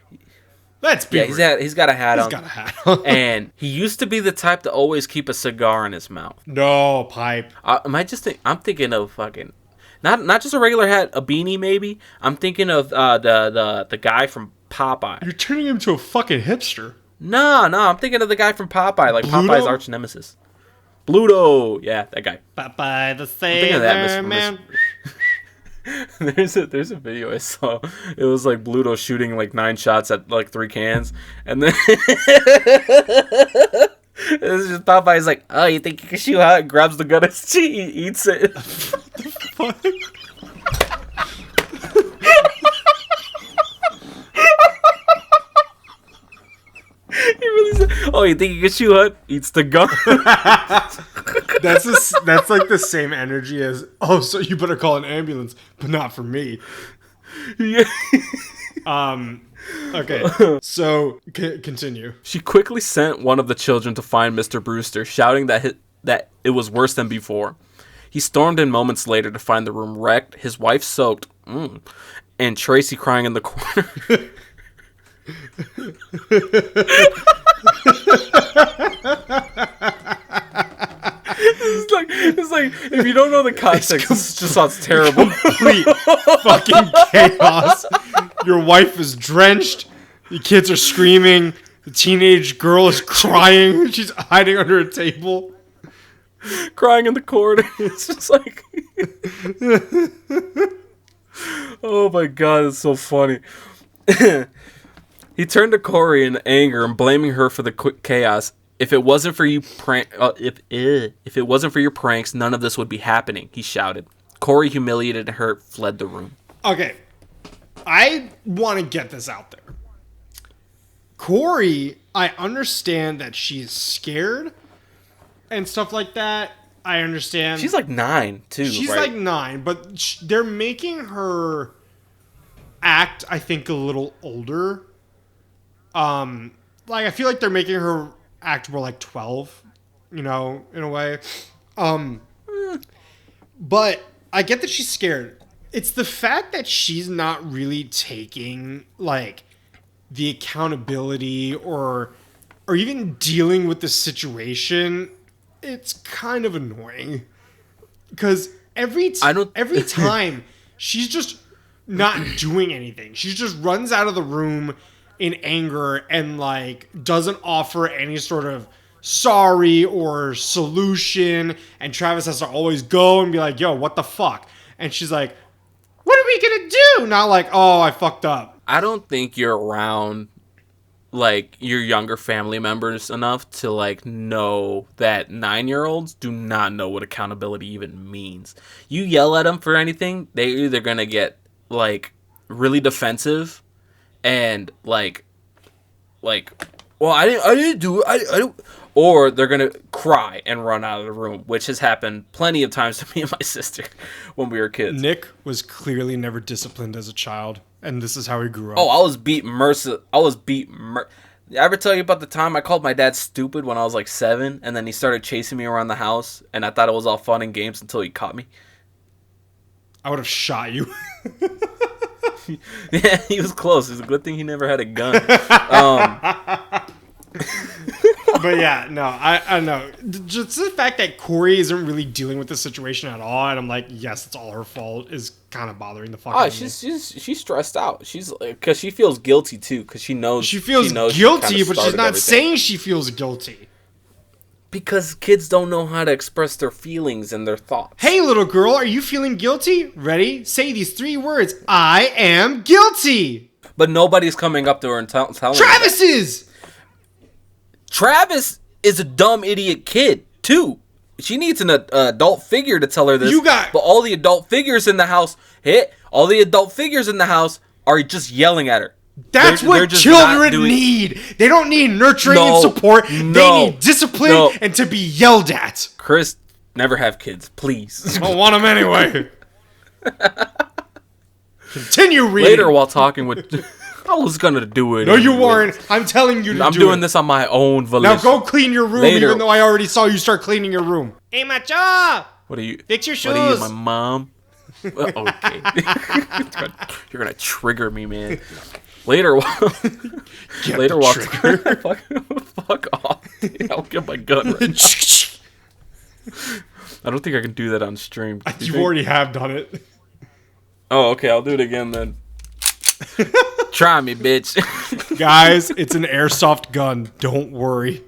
Let's be real. He's got a hat on. He's got a hat on. And he used to be the type to always keep a cigar in his mouth. No, pipe. I'm thinking of fucking... Not just a regular hat, a beanie maybe. I'm thinking of the guy from Popeye. You're turning him into a fucking hipster. No, I'm thinking of the guy from Popeye, like Bluto? Popeye's arch nemesis. Bluto! Yeah, that guy. Popeye the Sailor Man. There's a video I saw. It was like Bluto shooting like 9 shots at like 3 cans, and then it's just Popeye's like, "Oh, you think you can shoot hot?" Grabs the gun and he eats it. What the fuck? He really said, "Oh, you think you can shoot hot?" Eats the gun. That's like the same energy as, "Oh, so you better call an ambulance, but not for me." Yeah. Okay, so continue. She quickly sent one of the children to find Mr. Brewster, shouting that it was worse than before. He stormed in moments later to find the room wrecked, his wife soaked, and Tracy crying in the corner. It's like if you don't know the context, it just sounds terrible. Complete fucking chaos. Your wife is drenched. The kids are screaming. The teenage girl is crying. She's hiding under a table. Crying in the corner. It's just like... Oh my god, it's so funny. He turned to Corey in anger and blaming her for the quick chaos. If it wasn't for you if it wasn't for your pranks, none of this would be happening, he shouted. Corey, humiliated and hurt, fled the room. Okay. I want to get this out there. Corey, I understand that she's scared and stuff like that. I understand. She's like 9, too, She's right? like 9, but they're making her act, I think, a little older. Like, I feel like they're making her act more like 12, you know, in a way. But I get that she's scared. It's the fact that she's not really taking, like, the accountability or even dealing with the situation. It's kind of annoying. Because every time she's just not doing anything. She just runs out of the room in anger and, like, doesn't offer any sort of sorry or solution. And Travis has to always go and be like, "Yo, what the fuck?" And she's like, "What are we gonna do?" Not like, "Oh, I fucked up." I don't think you're around, like, your younger family members enough to, like, know that 9-year-olds do not know what accountability even means. You yell at them for anything, they're either gonna get, like, really defensive and, like, well, I didn't do it, I don't, or they're gonna cry and run out of the room, which has happened plenty of times to me and my sister when we were kids. Nick was clearly never disciplined as a child, and this is how he grew up. Oh, I was beat Did I ever tell you about the time I called my dad stupid when I was like 7, and then he started chasing me around the house, and I thought it was all fun and games until he caught me? I would have shot you. Yeah, he was close. It's a good thing he never had a gun. But yeah, no, I know. Just the fact that Corey isn't really dealing with the situation at all, and I'm like, yes, it's all her fault, is kind of bothering the fuck out of me. She's stressed out. She's because she feels guilty too, because she knows guilty, but she's not saying she feels guilty. Because kids don't know how to express their feelings and their thoughts. Hey, little girl, are you feeling guilty? Ready? Say these 3 words. I am guilty. But nobody's coming up to her and telling her. Travis is! Travis is a dumb idiot kid, too. She needs an adult figure to tell her this. But all the adult figures in the house, are just yelling at her. That's what children need. They don't need nurturing and support. They need discipline and to be yelled at. Chris, never have kids, please. I don't want them anyway. Continue reading. Later, while talking with... I was gonna do it. No, you weren't. I'm telling you to do it. I'm doing this on my own volition. Now go clean your room, even though I already saw you start cleaning your room. Hey, macho! What are you? Fix your shoes. What are you, my mom? Okay. You're gonna trigger me, man. Later, later, while fuck off. Dude, I'll get my gun right now. I don't think I can do that on stream. You already have done it. Oh, okay. I'll do it again then. Try me, bitch. Guys, it's an airsoft gun. Don't worry.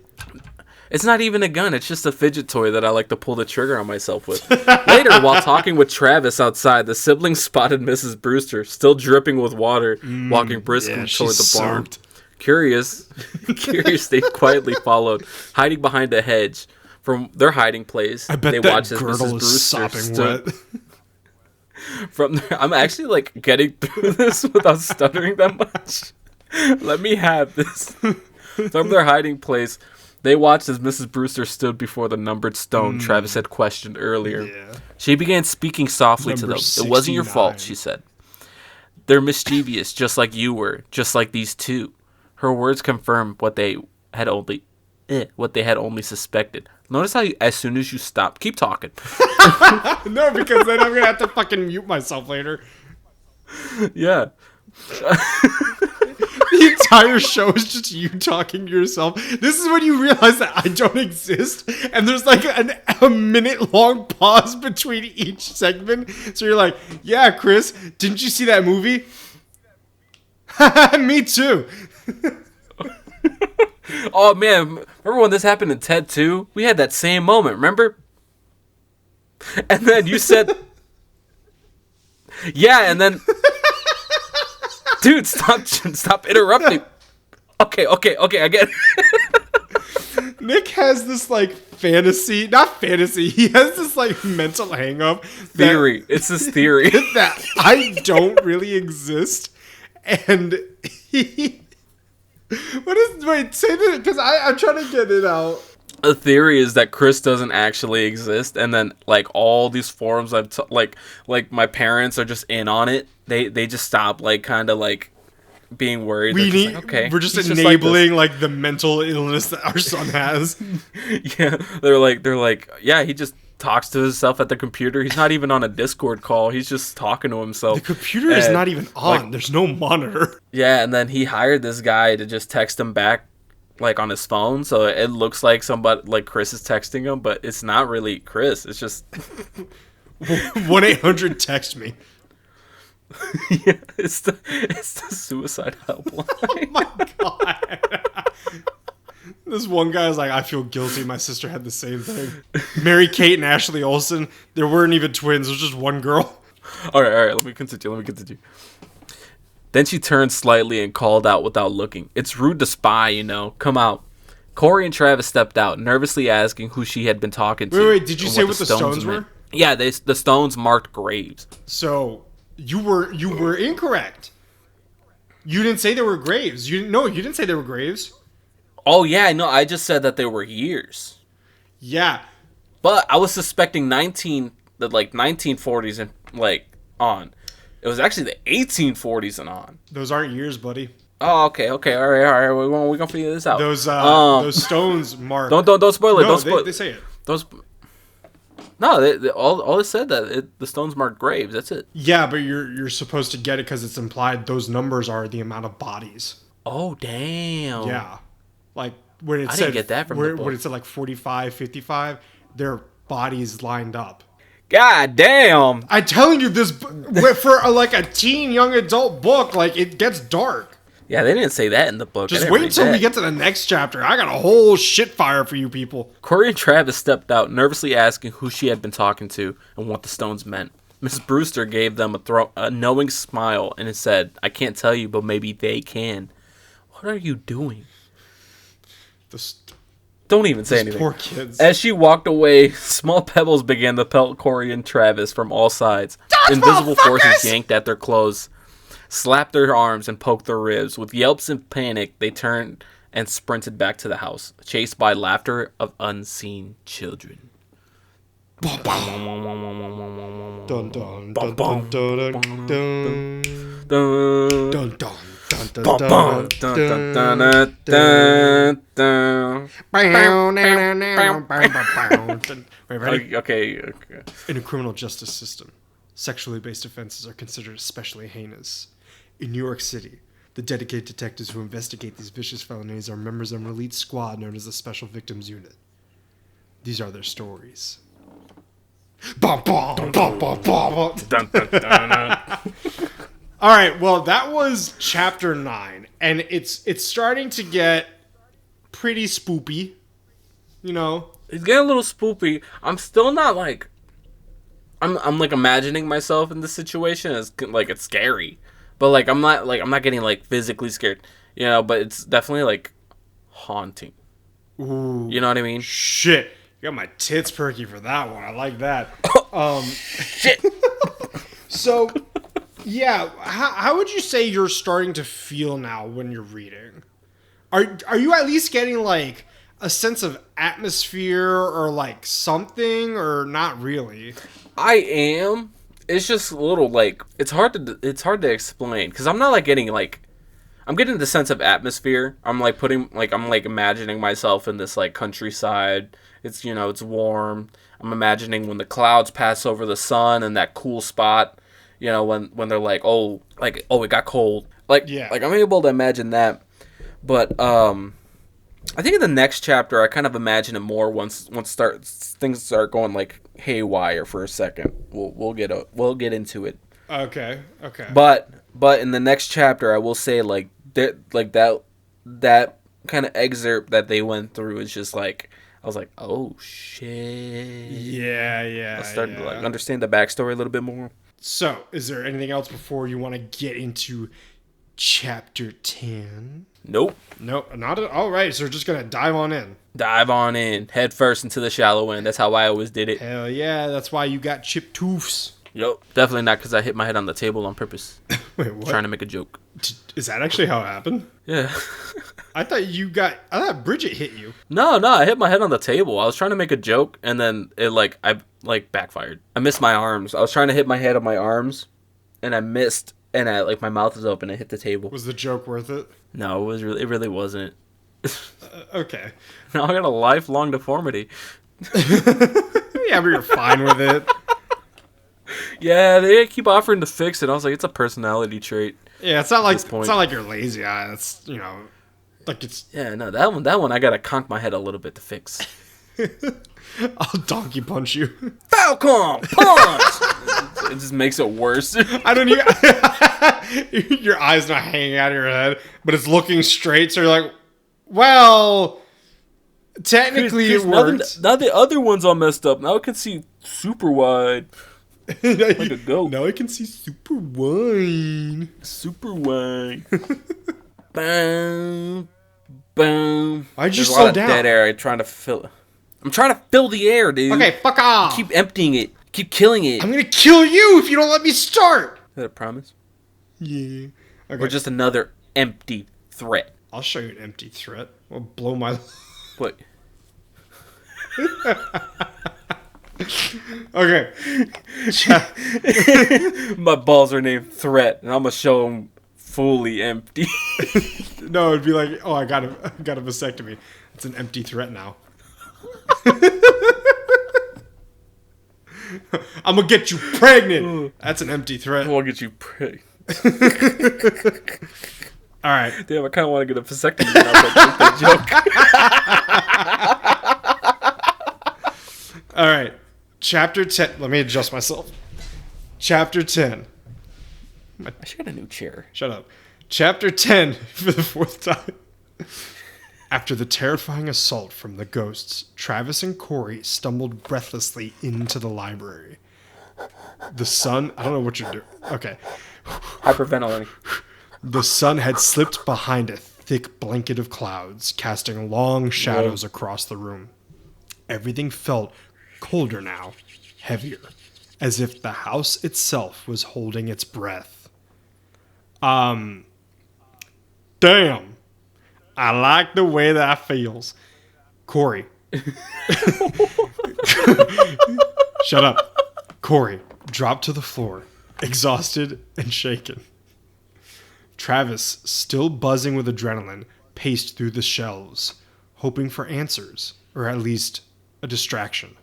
It's not even a gun. It's just a fidget toy that I like to pull the trigger on myself with. Later, while talking with Travis outside, the siblings spotted Mrs. Brewster, still dripping with water, walking briskly toward the barn. Soaked. Curious, they quietly followed, hiding behind a hedge. From their hiding place, I bet they that watched as girdle Mrs. is Brewster sopping stood. wet. From there, I'm actually like getting through this without stuttering that much. Let me have this. From their hiding place, they watched as Mrs. Brewster stood before the numbered stone Travis had questioned earlier. Yeah. She began speaking softly to them. It wasn't your fault, 69. she said. They're mischievous, just like you were, just like these two. Her words confirmed what they had only suspected. Notice how as soon as you stop, keep talking. No, because then I'm gonna have to fucking mute myself later. Yeah. The entire show is just you talking to yourself. This is when you realize that I don't exist, and there's like a minute-long pause between each segment. So you're like, "Yeah, Chris, didn't you see that movie?" Me too. Oh man, remember when this happened in Ted 2? We had that same moment, remember? And then you said, yeah, and then, dude, stop interrupting. Okay, I get it. Nick has this like fantasy, not fantasy. He has this like mental hang-up Theory. It's this theory. that I don't really exist, and he. Wait, say that, because I'm trying to get it out. The theory is that Chris doesn't actually exist, and then like all these forums like my parents are just in on it. They just stop like kind of like being worried. We're just enabling like the mental illness that our son has. Yeah, they're like, yeah, he just talks to himself at the computer. He's not even on a Discord call. He's just talking to himself. The computer is not even on. Like, there's no monitor. Yeah, and then he hired this guy to just text him back like on his phone, so it looks like somebody like Chris is texting him, but it's not really Chris. It's just 1-800 text me. Yeah, it's the suicide helpline. Oh my god. This one guy's like, I feel guilty. My sister had the same thing. Mary Kate and Ashley Olsen. There weren't even twins. It was just one girl. All right. Let me continue. Then she turned slightly and called out without looking. It's rude to spy, you know. Come out. Corey and Travis stepped out, nervously asking who she had been talking to. Wait. Did you say what the stones were? Yeah, the stones marked graves. So you were incorrect. You didn't say there were graves. You didn't say there were graves. Oh yeah, no, I just said that there were years. Yeah. But I was suspecting 1940s and like on. It was actually the 1840s and on. Those aren't years, buddy. Oh, okay, all right. We're gonna figure this out. Those stones mark. Don't spoil it. No, Don't spoil. They say it. All it said that the stones marked graves. That's it. Yeah, but you're supposed to get it because it's implied those numbers are the amount of bodies. Oh damn. Yeah, like when it I said didn't get that from the book. when it said like 45, 55, their bodies lined up. God damn. I'm telling you, this for like a teen young adult book, like it gets dark. Yeah, they didn't say that in the book. Just wait until we get to the next chapter. I got a whole shit fire for you people. Corey and Travis stepped out, nervously asking who she had been talking to and what the stones meant. Mrs. Brewster gave them a knowing smile and it said, I can't tell you, but maybe they can. What are you doing? Don't even say anything. Poor kids. As she walked away, small pebbles began to pelt Corey and Travis from all sides. Invisible forces yanked at their clothes, slapped their arms, and poked their ribs. With yelps and panic, they turned and sprinted back to the house, chased by laughter of unseen children. Dun, dun, dun, dun, dun, dun, dun, dun. Okay. In a criminal justice system, Sexually based offenses are considered especially heinous. In New York City, the dedicated detectives who investigate these vicious felonies are members of an elite squad known as the Special Victims Unit. These are their stories. Bum, bum, bum, bum, bum, bum. Dun, dun, dun, dun. All right, well, that was chapter 9, and it's starting to get pretty spoopy, you know. It's getting a little spoopy. I'm still not like... I'm like imagining myself in this situation as like it's scary. But like I'm not getting like physically scared. You know, but it's definitely like haunting. Ooh, You know what I mean? shit. You got my tits perky for that one. I like that. Shit. So, yeah, how would you say you're starting to feel now when you're reading? Are you at least getting like a sense of atmosphere or like something, or not really? I am. It's just a little like it's hard to explain because I'm not like getting like I'm getting the sense of atmosphere. I'm like imagining myself in this like countryside. It's it's warm. I'm imagining when the clouds pass over the sun and that cool spot. When they're like it got cold. Like I'm able to imagine that. But I think in the next chapter I kind of imagine it more once things start going like haywire for a second. We'll get into it. Okay. But in the next chapter I will say like that kind of excerpt that they went through is just like I was like, oh shit. Yeah. I started to like understand the backstory a little bit more. So, is there anything else before you want to get into chapter 10? Nope. Nope, not at all. Right, so we're just gonna dive on in. Dive on in, head first into the shallow end. That's how I always did it. Hell yeah, that's why you got chipped toofs. Yep. Definitely not because I hit my head on the table on purpose. Wait, what? Trying to make a joke. Is that actually how it happened? Yeah. I thought Bridget hit you. No, I hit my head on the table. I was trying to make a joke, and then I backfired. I missed my arms. I was trying to hit my head on my arms, and I missed, and my mouth was open. I hit the table. Was the joke worth it? No, it really wasn't. Okay. Now I got a lifelong deformity. Yeah, but you're fine with it. Yeah, they keep offering to fix it. I was like, it's a personality trait. Yeah, it's not like you're lazy. It's like it's. Yeah, no, that one I gotta conk my head a little bit to fix. I'll donkey punch you. Falcon punch. It just makes it worse. I don't even. Your eye's not hanging out of your head, but it's looking straight. So you're like, well, technically it worked. Now the other one's all messed up. Now I can see super wide. Like a goat. Now I can see super wide. Super wide. Boom. Boom. Why'd you There's slow a lot down? of dead air. I'm trying to fill the air, dude. Okay, fuck off. Keep emptying it. Keep killing it. I'm gonna kill you if you don't let me start. Is that a promise? Yeah. Okay. Or just another empty threat? I'll show you an empty threat. I'll blow my. What? Okay. My balls are named Threat, and I'm gonna show them fully empty. No, it'd be like, oh, I got a vasectomy. It's an empty threat now. I'm gonna get you pregnant. That's an empty threat. I want to get you pregnant. All right. Damn, I kind of want to get a vasectomy now. That joke. All right. Chapter 10. Let me adjust myself. Chapter 10. I should get a new chair. Shut up. Chapter 10 for the fourth time. After the terrifying assault from the ghosts, Travis and Corey stumbled breathlessly into the library. The sun... I don't know what you're doing. Okay. Hyperventilating. The sun had slipped behind a thick blanket of clouds, casting long shadows across the room. Everything felt colder now, heavier, as if the house itself was holding its breath. Damn. I like the way that feels. Corey. Shut up. Corey dropped to the floor, exhausted and shaken. Travis, still buzzing with adrenaline, paced through the shelves, hoping for answers, or at least a distraction.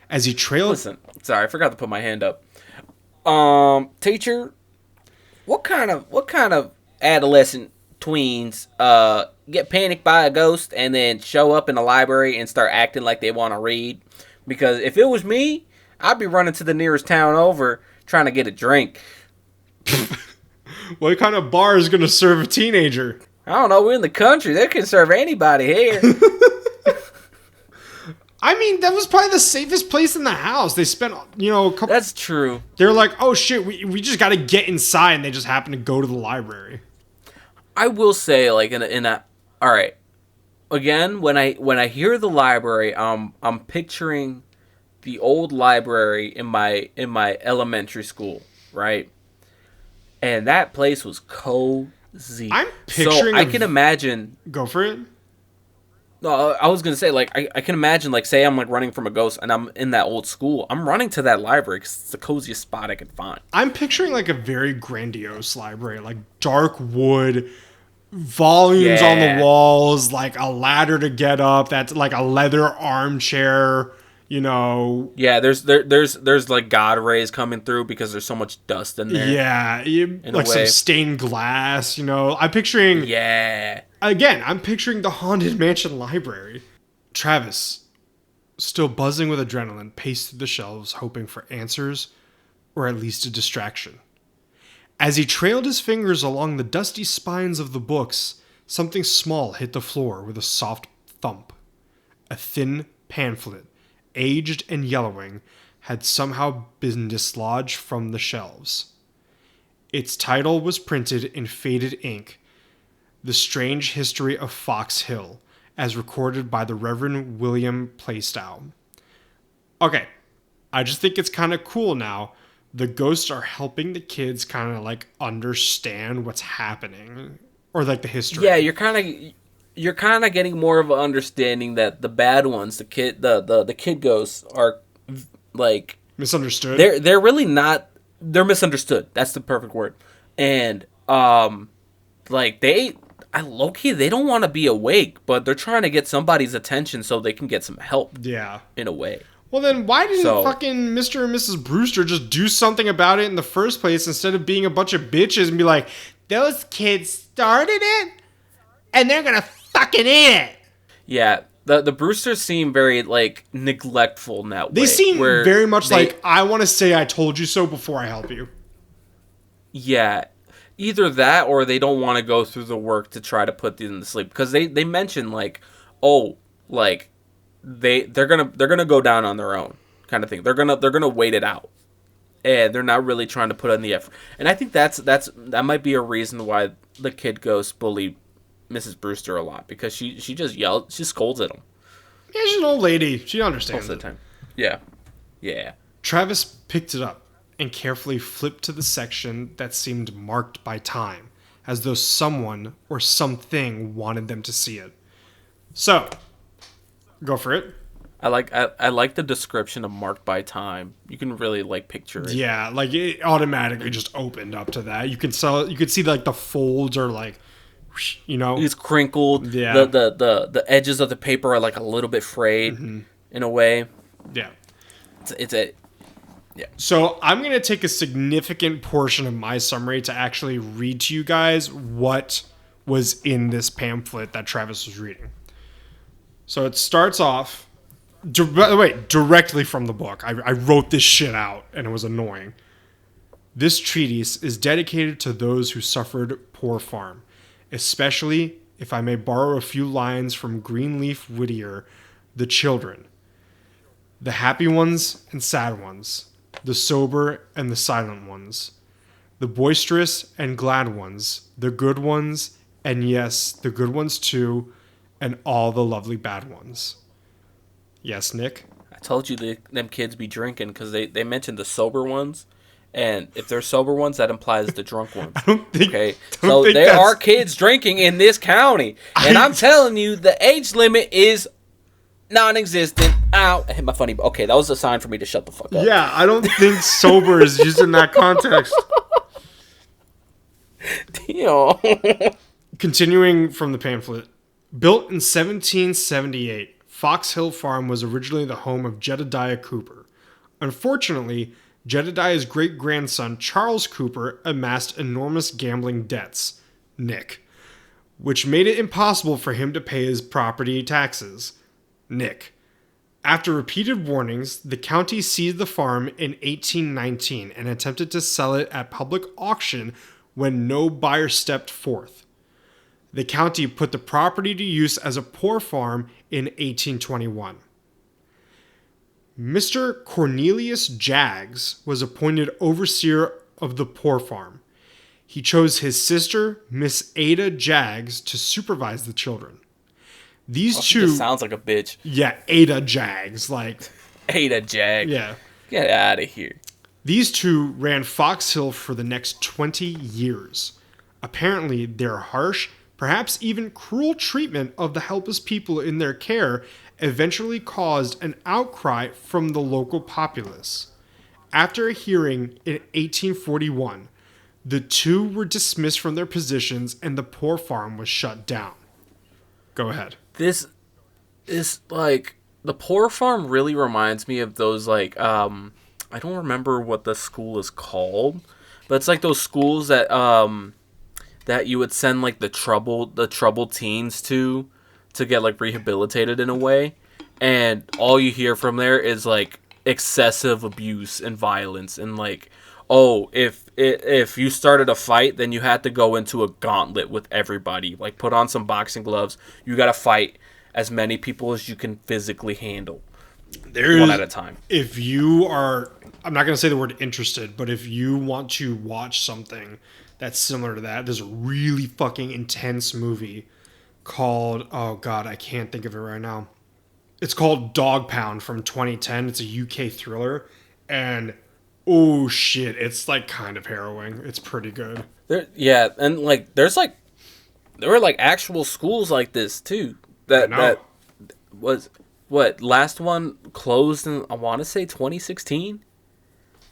As he trailed... Listen, sorry, I forgot to put my hand up. Teacher, what kind of adolescent tweens get panicked by a ghost and then show up in the library and start acting like they want to read? Because if it was me, I'd be running to the nearest town over trying to get a drink. What kind of bar is going to serve a teenager? I don't know. We're in the country. They can serve anybody here. I mean, that was probably the safest place in the house. They spent, a couple... That's true. They're like, oh shit, we just got to get inside, and they just happen to go to the library. I will say, like, all right. Again, when I hear the library, I'm picturing the old library in my elementary school, right? And that place was cozy. I'm picturing... So I can imagine... Go for it. No, I was gonna say, like, I can imagine, like, say I'm like running from a ghost and I'm in that old school. I'm running to that library because it's the coziest spot I can find. I'm picturing like a very grandiose library, like dark wood, volumes on the walls, like a ladder to get up. That's like a leather armchair. Yeah, there's like God rays coming through because there's so much dust in there. Yeah, like some stained glass. I'm picturing. Yeah. Again, I'm picturing the Haunted Mansion library. Travis, still buzzing with adrenaline, paced through the shelves, hoping for answers or at least a distraction. As he trailed his fingers along the dusty spines of the books, something small hit the floor with a soft thump. A thin pamphlet, aged and yellowing, had somehow been dislodged from the shelves. Its title was printed in faded ink, The Strange History of Fox Hill, as recorded by the Reverend William Plaistow. Okay, I just think it's kind of cool now. The ghosts are helping the kids kind of like understand what's happening, or like the history. Yeah, you're kind of getting more of an understanding that the bad ones, the kid ghosts, are like misunderstood. They're really not. They're misunderstood. That's the perfect word. And like low-key, they don't want to be awake, but they're trying to get somebody's attention so they can get some help. Yeah, in a way. Well, then why didn't fucking Mr. and Mrs. Brewster just do something about it in the first place instead of being a bunch of bitches and be like, those kids started it, and they're gonna fucking eat it. Yeah, the Brewsters seem very, like, neglectful in that way. They seem very much like, I want to say I told you so before I help you. Yeah. Either that or they don't want to go through the work to try to put them to sleep. Because they mention, like, oh, like, they're gonna go down on their own kind of thing. They're gonna wait it out. And they're not really trying to put in the effort. And I think that might be a reason why the kid ghosts bully Mrs. Brewster a lot, because she just yells, she scolds at him. Yeah, she's an old lady. She understands most of the time. Yeah. Travis picked it up and carefully flipped to the section that seemed marked by time, as though someone or something wanted them to see it. So, go for it. I like the description of marked by time. You can really like picture it. Yeah, like it automatically just opened up to that. You could see like the folds are like, it's crinkled. Yeah. The edges of the paper are like a little bit frayed in a way. Yeah. Yeah. So I'm going to take a significant portion of my summary to actually read to you guys what was in this pamphlet that Travis was reading. So it starts off, by the way, directly from the book. I wrote this shit out, and it was annoying. This treatise is dedicated to those who suffered poor farm, especially, if I may borrow a few lines from Greenleaf Whittier, the children. The happy ones and sad ones, the sober and the silent ones, the boisterous and glad ones, the good ones, and yes, the good ones too, and all the lovely bad ones. Yes, Nick? I told you them kids be drinking because they mentioned the sober ones, and if they're sober ones, that implies the drunk ones. So there are kids drinking in this county, and I'm telling you, the age limit is non-existent. Ow! I hit my funny. Okay, that was a sign for me to shut the fuck up. Yeah, I don't think sober is used in that context. Damn. Continuing from the pamphlet. Built in 1778, Fox Hill Farm was originally the home of Jedediah Cooper. Unfortunately, Jedediah's great-grandson, Charles Cooper, amassed enormous gambling debts, Nick, which made it impossible for him to pay his property taxes, Nick. After repeated warnings, the county seized the farm in 1819 and attempted to sell it at public auction when no buyer stepped forth. The county put the property to use as a poor farm in 1821. Mr. Cornelius Jaggs was appointed overseer of the poor farm. He chose his sister, Miss Ada Jaggs, to supervise the children. These two Just sounds like a bitch. Yeah, Ada Jaggs, like Ada Jag. yeah. Get out of here. These two ran Fox Hill for the next 20 years. Apparently, their harsh, perhaps even cruel treatment of the helpless people in their care eventually caused an outcry from the local populace. After a hearing in 1841, the two were dismissed from their positions and the poor farm was shut down. Go ahead. This is like the poor farm really reminds me of those like I don't remember what the school is called, but it's like those schools that that you would send like the troubled teens to get like rehabilitated in a way, and all you hear from there is like excessive abuse and violence and like, oh, if you started a fight, then you had to go into a gauntlet with everybody, like put on some boxing gloves, you got to fight as many people as you can physically handle, one at a time. If you are, I'm not going to say the word interested, but if you want to watch something that's similar to that, there's a really fucking intense movie called, oh god, I can't think of it right now. It's called Dog Pound from 2010. It's a UK thriller, and oh shit, it's like kind of harrowing. It's pretty good. Yeah, and like there were like actual schools like this too. That was what last one closed in, I want to say 2016.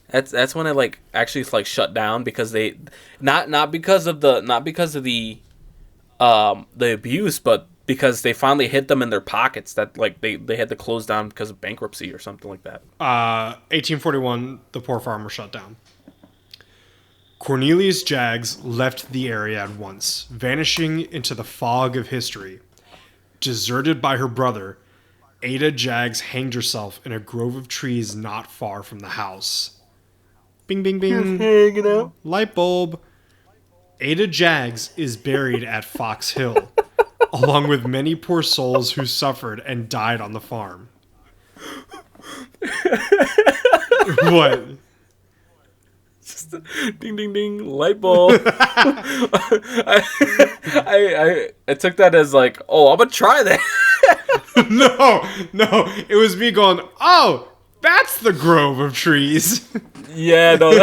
That's when it like actually like shut down because they not because of the abuse, but because they finally hit them in their pockets that like they had to close down because of bankruptcy or something like that. 1841, the poor farm was shut down. Cornelius Jaggs left the area at once, vanishing into the fog of history. Deserted by her brother, Ada Jaggs hanged herself in a grove of trees not far from the house. Bing, bing, bing. Hanging out. Light bulb. Ada Jaggs is buried at Fox Hill, along with many poor souls who suffered and died on the farm. What? Just a ding, ding, ding, light bulb. I took that as like, oh, I'm gonna try that. No, it was me going, oh, that's the grove of trees. Yeah, no.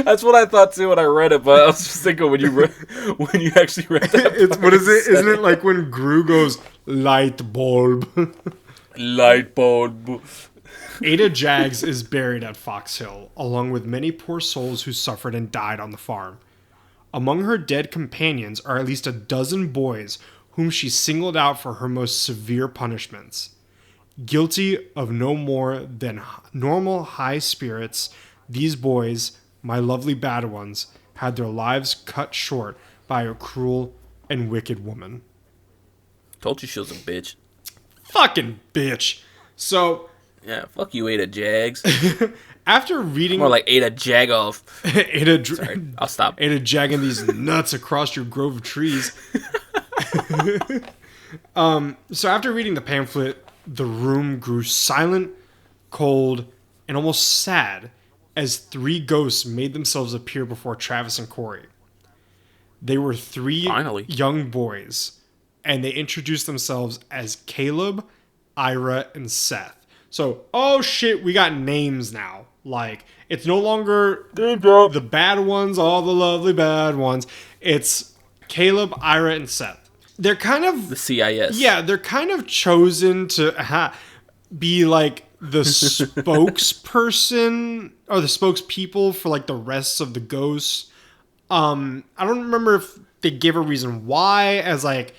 That's what I thought too when I read it, but I was just thinking when you actually read that. What is it? Isn't it like when Gru goes, light bulb? Light bulb. Ada Jaggs is buried at Fox Hill, along with many poor souls who suffered and died on the farm. Among her dead companions are at least a dozen boys whom she singled out for her most severe punishments. Guilty of no more than normal high spirits, these boys, my lovely bad ones, had their lives cut short by a cruel and wicked woman. Told you she was a bitch. Fucking bitch. So... yeah, fuck you, Ada Jaggs. After reading... more like Ada Jagoff. Sorry, I'll stop. Ada jagging these nuts across your grove of trees. So after reading the pamphlet, the room grew silent, cold, and almost sad as three ghosts made themselves appear before Travis and Corey. They were three young boys, and they introduced themselves as Caleb, Ira, and Seth. So, oh shit, we got names now. Like, it's no longer the bad ones, all the lovely bad ones. It's Caleb, Ira, and Seth. They're kind of... the CIS. Yeah, they're kind of chosen to be like the spokesperson or the spokespeople for like the rest of the ghosts. I don't remember if they give a reason why, as like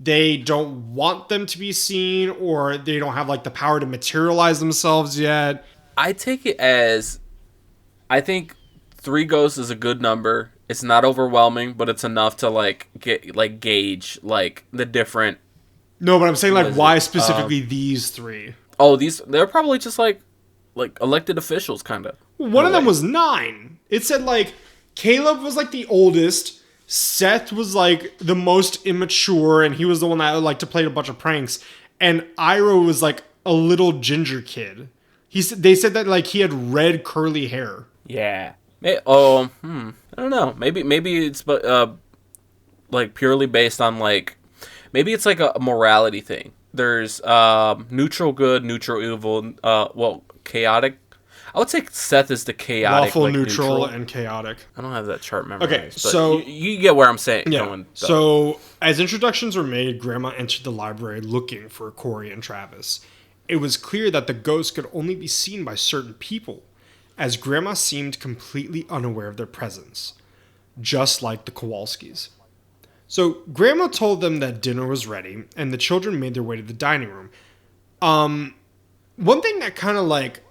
they don't want them to be seen or they don't have like the power to materialize themselves yet. I take it as, I think 3 ghosts is a good number. It's not overwhelming, but it's enough to like gauge like the different. No, but I'm saying like why it? specifically these 3? Oh, they're probably just like elected officials, kind of. One of them was 9. It said like Caleb was like the oldest. Seth was like the most immature, and he was the one that liked to play a bunch of pranks. And Ira was like a little ginger kid. They said that like he had red curly hair. Yeah. I don't know. Maybe it's like purely based on like, maybe it's like a morality thing. There's neutral good, neutral evil, chaotic. I would say Seth is the chaotic, lawful, neutral, and chaotic. I don't have that chart memorized. Okay, so you get where I'm saying. Yeah. Going, so as introductions were made, Grandma entered the library looking for Corey and Travis. It was clear that the ghosts could only be seen by certain people, as Grandma seemed completely unaware of their presence, just like the Kowalskis. So Grandma told them that dinner was ready, and the children made their way to the dining room. One thing that kind of like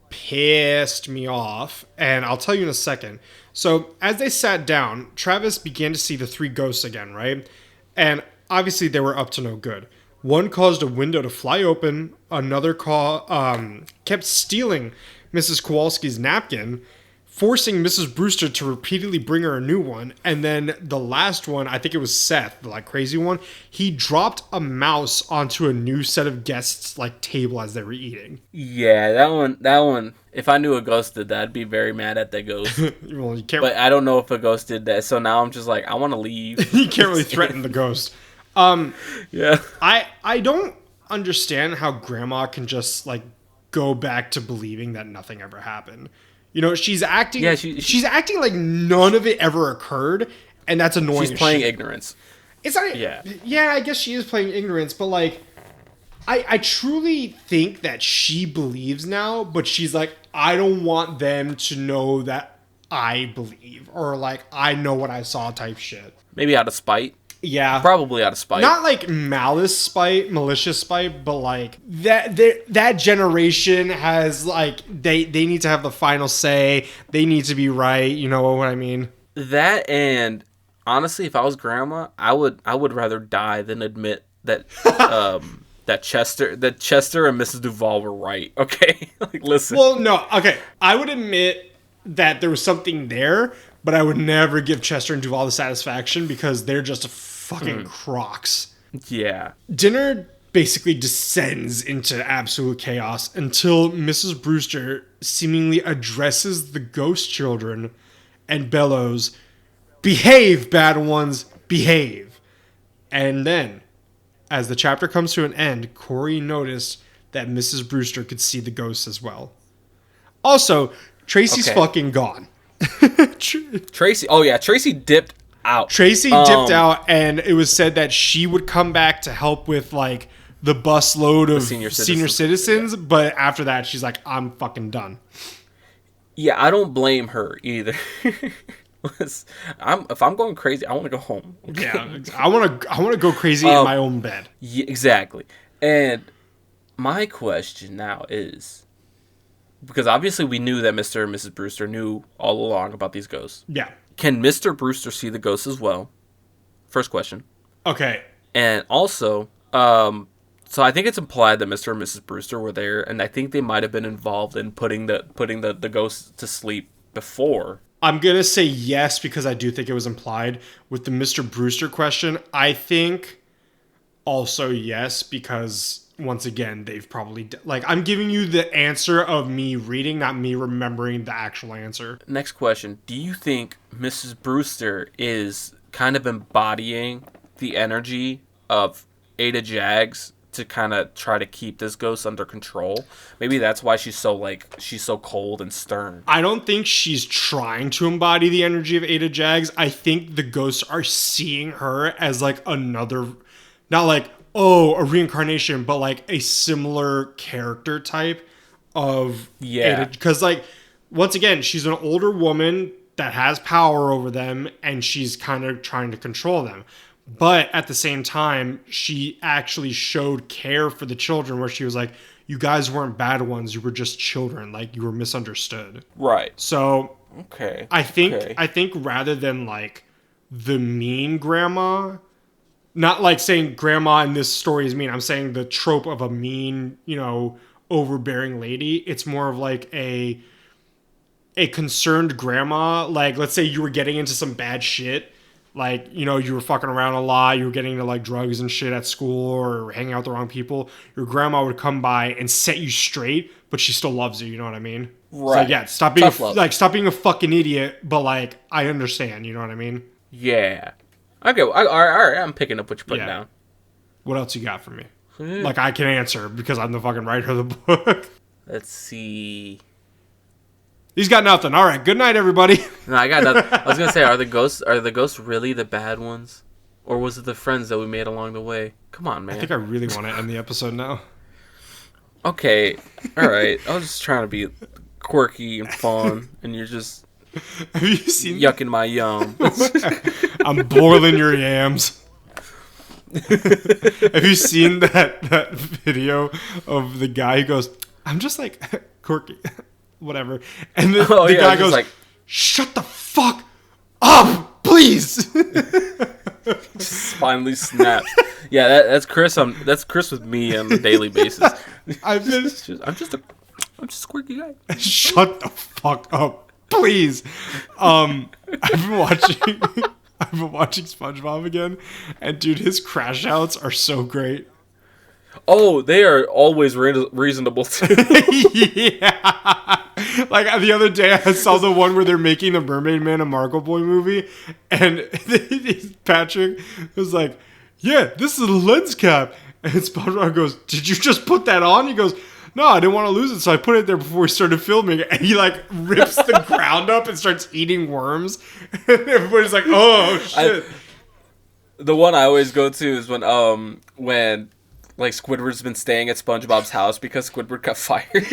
pissed me off, and I'll tell you in a second. So as they sat down, Travis began to see the 3 ghosts again, right? And obviously they were up to no good. One caused a window to fly open. Another kept stealing Mrs. Kowalski's napkin, forcing Mrs. Brewster to repeatedly bring her a new one. And then the last one, I think it was Seth, the like crazy one, he dropped a mouse onto a new set of guests' like table as they were eating. Yeah, that one. If I knew a ghost did that, I'd be very mad at that ghost. Well, you can't. But I don't know if a ghost did that, so now I'm just like, I want to leave. You can't really threaten the ghost. Yeah. I don't understand how Grandma can just like go back to believing that nothing ever happened. You know, she's acting. Yeah, she's acting like none of it ever occurred, and that's annoying. She's playing ignorance. It's not. Yeah, I guess she is playing ignorance, but like, I truly think that she believes now, but she's like, I don't want them to know that I believe, or like I know what I saw type shit. Maybe out of spite. Yeah, probably out of spite. Not like malicious spite, but like that generation has like they need to have the final say. They need to be right. You know what I mean? That, and honestly, if I was Grandma, I would rather die than admit that that Chester and Mrs. Duval were right. Okay, like listen. Well, no, okay, I would admit that there was something there, but I would never give Chester and Duval the satisfaction because they're just fucking crocs. Yeah. Dinner basically descends into absolute chaos until Mrs. Brewster seemingly addresses the ghost children and bellows, "Behave, bad ones, behave." And then, as the chapter comes to an end, Corey noticed that Mrs. Brewster could see the ghosts as well. Also, Tracy's fucking gone. Tracy, oh yeah, Tracy dipped out. Tracy dipped out, and it was said that she would come back to help with like the bus load of senior citizens, but after that she's like, I'm fucking done. Yeah, I don't blame her either. If I'm going crazy, I want to go home. Yeah, I want to go crazy in my own bed. Yeah, exactly. And my question now is, because obviously we knew that Mr. and Mrs. Brewster knew all along about these ghosts. Yeah. Can Mr. Brewster see the ghosts as well? First question. Okay. And also, so I think it's implied that Mr. and Mrs. Brewster were there, and I think they might have been involved in putting the ghosts to sleep before. I'm going to say yes because I do think it was implied. With the Mr. Brewster question, I think also yes because, once again, they've probably... Like, I'm giving you the answer of me reading, not me remembering the actual answer. Next question. Do you think Mrs. Brewster is kind of embodying the energy of Ada Jags to kind of try to keep this ghost under control? Maybe that's why she's so cold and stern. I don't think she's trying to embody the energy of Ada Jags. I think the ghosts are seeing her as like another... Not like, oh, a reincarnation, but like a similar character type of Ada. Because like, once again, she's an older woman that has power over them, and she's kind of trying to control them. But at the same time, she actually showed care for the children, where she was like, you guys weren't bad ones. You were just children. Like, you were misunderstood. Right. So Okay. I think rather than like the mean grandma, not like saying grandma in this story is mean. I'm saying the trope of a mean, overbearing lady. It's more of like a concerned grandma. Like, let's say you were getting into some bad shit. Like, you were fucking around a lot. You were getting into like drugs and shit at school or hanging out with the wrong people. Your grandma would come by and set you straight, but she still loves you. You know what I mean? Right. So yeah, stop being a fucking idiot. But like, I understand. You know what I mean? Yeah. Okay. All right. I'm picking up what you're putting down. What else you got for me? Like, I can answer because I'm the fucking writer of the book. Let's see. He's got nothing. All right. Good night, everybody. No, I got nothing. I was gonna say, are the ghosts really the bad ones, or was it the friends that we made along the way? Come on, man. I think I really want to end the episode now. Okay. All right. I was just trying to be quirky and fun, and you're just Have you seen yucking my yum. I'm boiling your yams. Have you seen that video of the guy who goes, I'm just like quirky, whatever, and the guy goes, like, shut the fuck up, please. Just finally snaps. Yeah, that's Chris. That's Chris with me on a daily basis. I'm just a quirky guy. Shut the fuck up, please. I've been watching SpongeBob again, and dude, his crash outs are so great. Oh, they are always reasonable too. Yeah. Like the other day, I saw the one where they're making the Mermaid Man and Marco Boy movie, and Patrick was like, "Yeah, this is a lens cap," and SpongeBob goes, "Did you just put that on?" He goes, "No, I didn't want to lose it, so I put it there before we started filming." And he like rips the ground up and starts eating worms, and everybody's like, "Oh shit!" The one I always go to is when like Squidward's been staying at SpongeBob's house because Squidward got fired.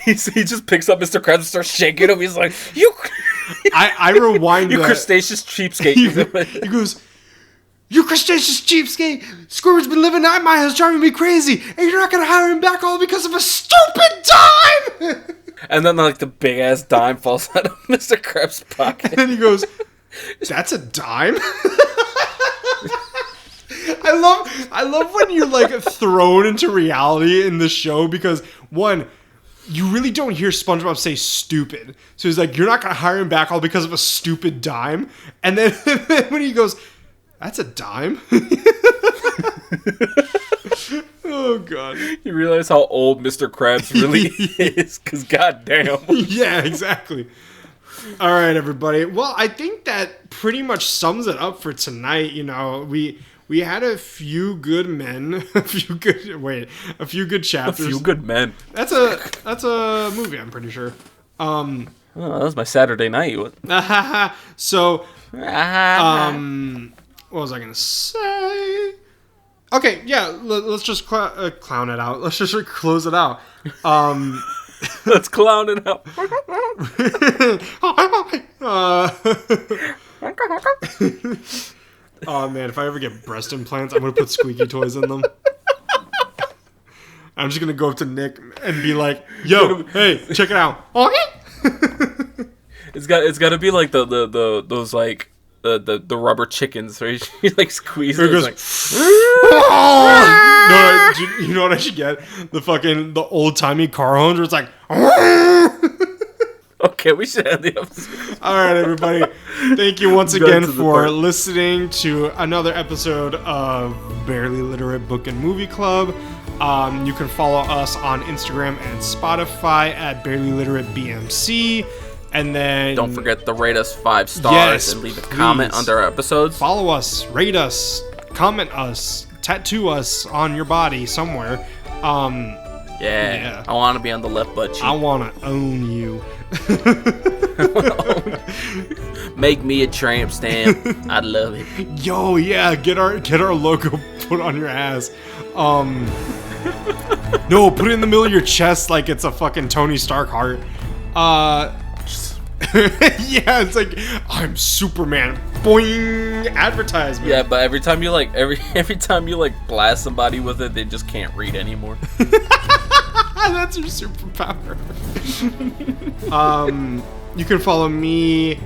he just picks up Mr. Krabs and starts shaking him. He's like, "You." I rewind. You crustaceous cheapskate. He goes, "You crustaceous cheapskate! Squidward's been living at my house driving me crazy, and you're not gonna hire him back all because of a stupid dime!" And then like the big ass dime falls out of Mr. Krabs' pocket. And then he goes, "That's a dime?" I love when you're like thrown into reality in the show, because one, you really don't hear SpongeBob say stupid. So he's like, you're not gonna hire him back all because of a stupid dime. And then when he goes, "That's a dime?" Oh god. You realize how old Mr. Krabs really is, because goddamn. Yeah, exactly. All right, everybody. Well, I think that pretty much sums it up for tonight. We had a few good men, a few good chapters. A few good men. That's a movie, I'm pretty sure. Oh, that was my Saturday night. So, what was I gonna say? Okay, yeah, let's just clown it out. Let's just close it out. Let's clown it out. Oh man, if I ever get breast implants, I'm gonna put squeaky toys in them. I'm just gonna go up to Nick and be like, "Yo, hey, check it out." It's got to be like those like the rubber chickens where you like squeeze it. Goes, like, no, you know what I should get? The old timey car horns where it's like. Okay, we should end the episode. All right, everybody. Thank you once again for listening to another episode of Barely Literate Book and Movie Club. You can follow us on Instagram and Spotify at Barely Literate BMC. And then don't forget to rate us 5 stars and leave a comment under our episodes. Follow us, rate us, comment us, tattoo us on your body somewhere. Yeah. I want to be on the left butt cheek. I want to own you. Make me a tramp stamp. I'd love it. Yo, yeah, get our logo put on your ass. No, put it in the middle of your chest like it's a fucking Tony Stark heart. Yeah, it's like, I'm Superman. boing, advertisement. Yeah, but every time you like every time you like blast somebody with it, they just can't read anymore. That's your superpower. You can follow me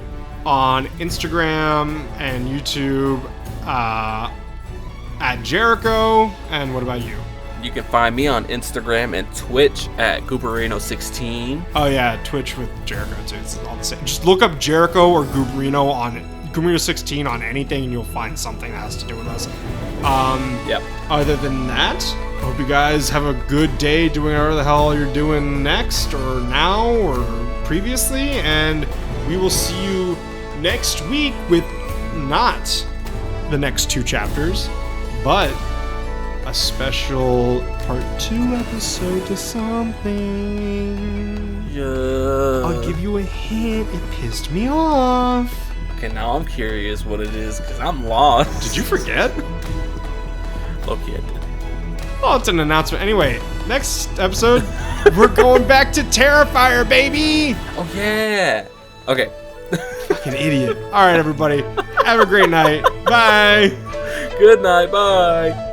on Instagram and YouTube at Jericho. And what about you? You can find me on Instagram and Twitch at Gooberino16. Oh yeah, Twitch with Jericho too. It's all the same. Just look up Jericho or Gooberino on Gooberino16 on anything, and you'll find something that has to do with us. Yep. Other than that, hope you guys have a good day doing whatever the hell you're doing next, or now, or previously, and we will see you next week with not the next 2 chapters, but a special part 2 episode to something. Yeah. I'll give you a hint. It pissed me off. Okay, now I'm curious what it is because I'm lost. Did you forget? Loki, I did. Oh, it's an announcement. Anyway, next episode, we're going back to Terrifier, baby! Oh yeah. Okay. Fucking idiot. All right, everybody. Have a great night. Bye. Good night. Bye.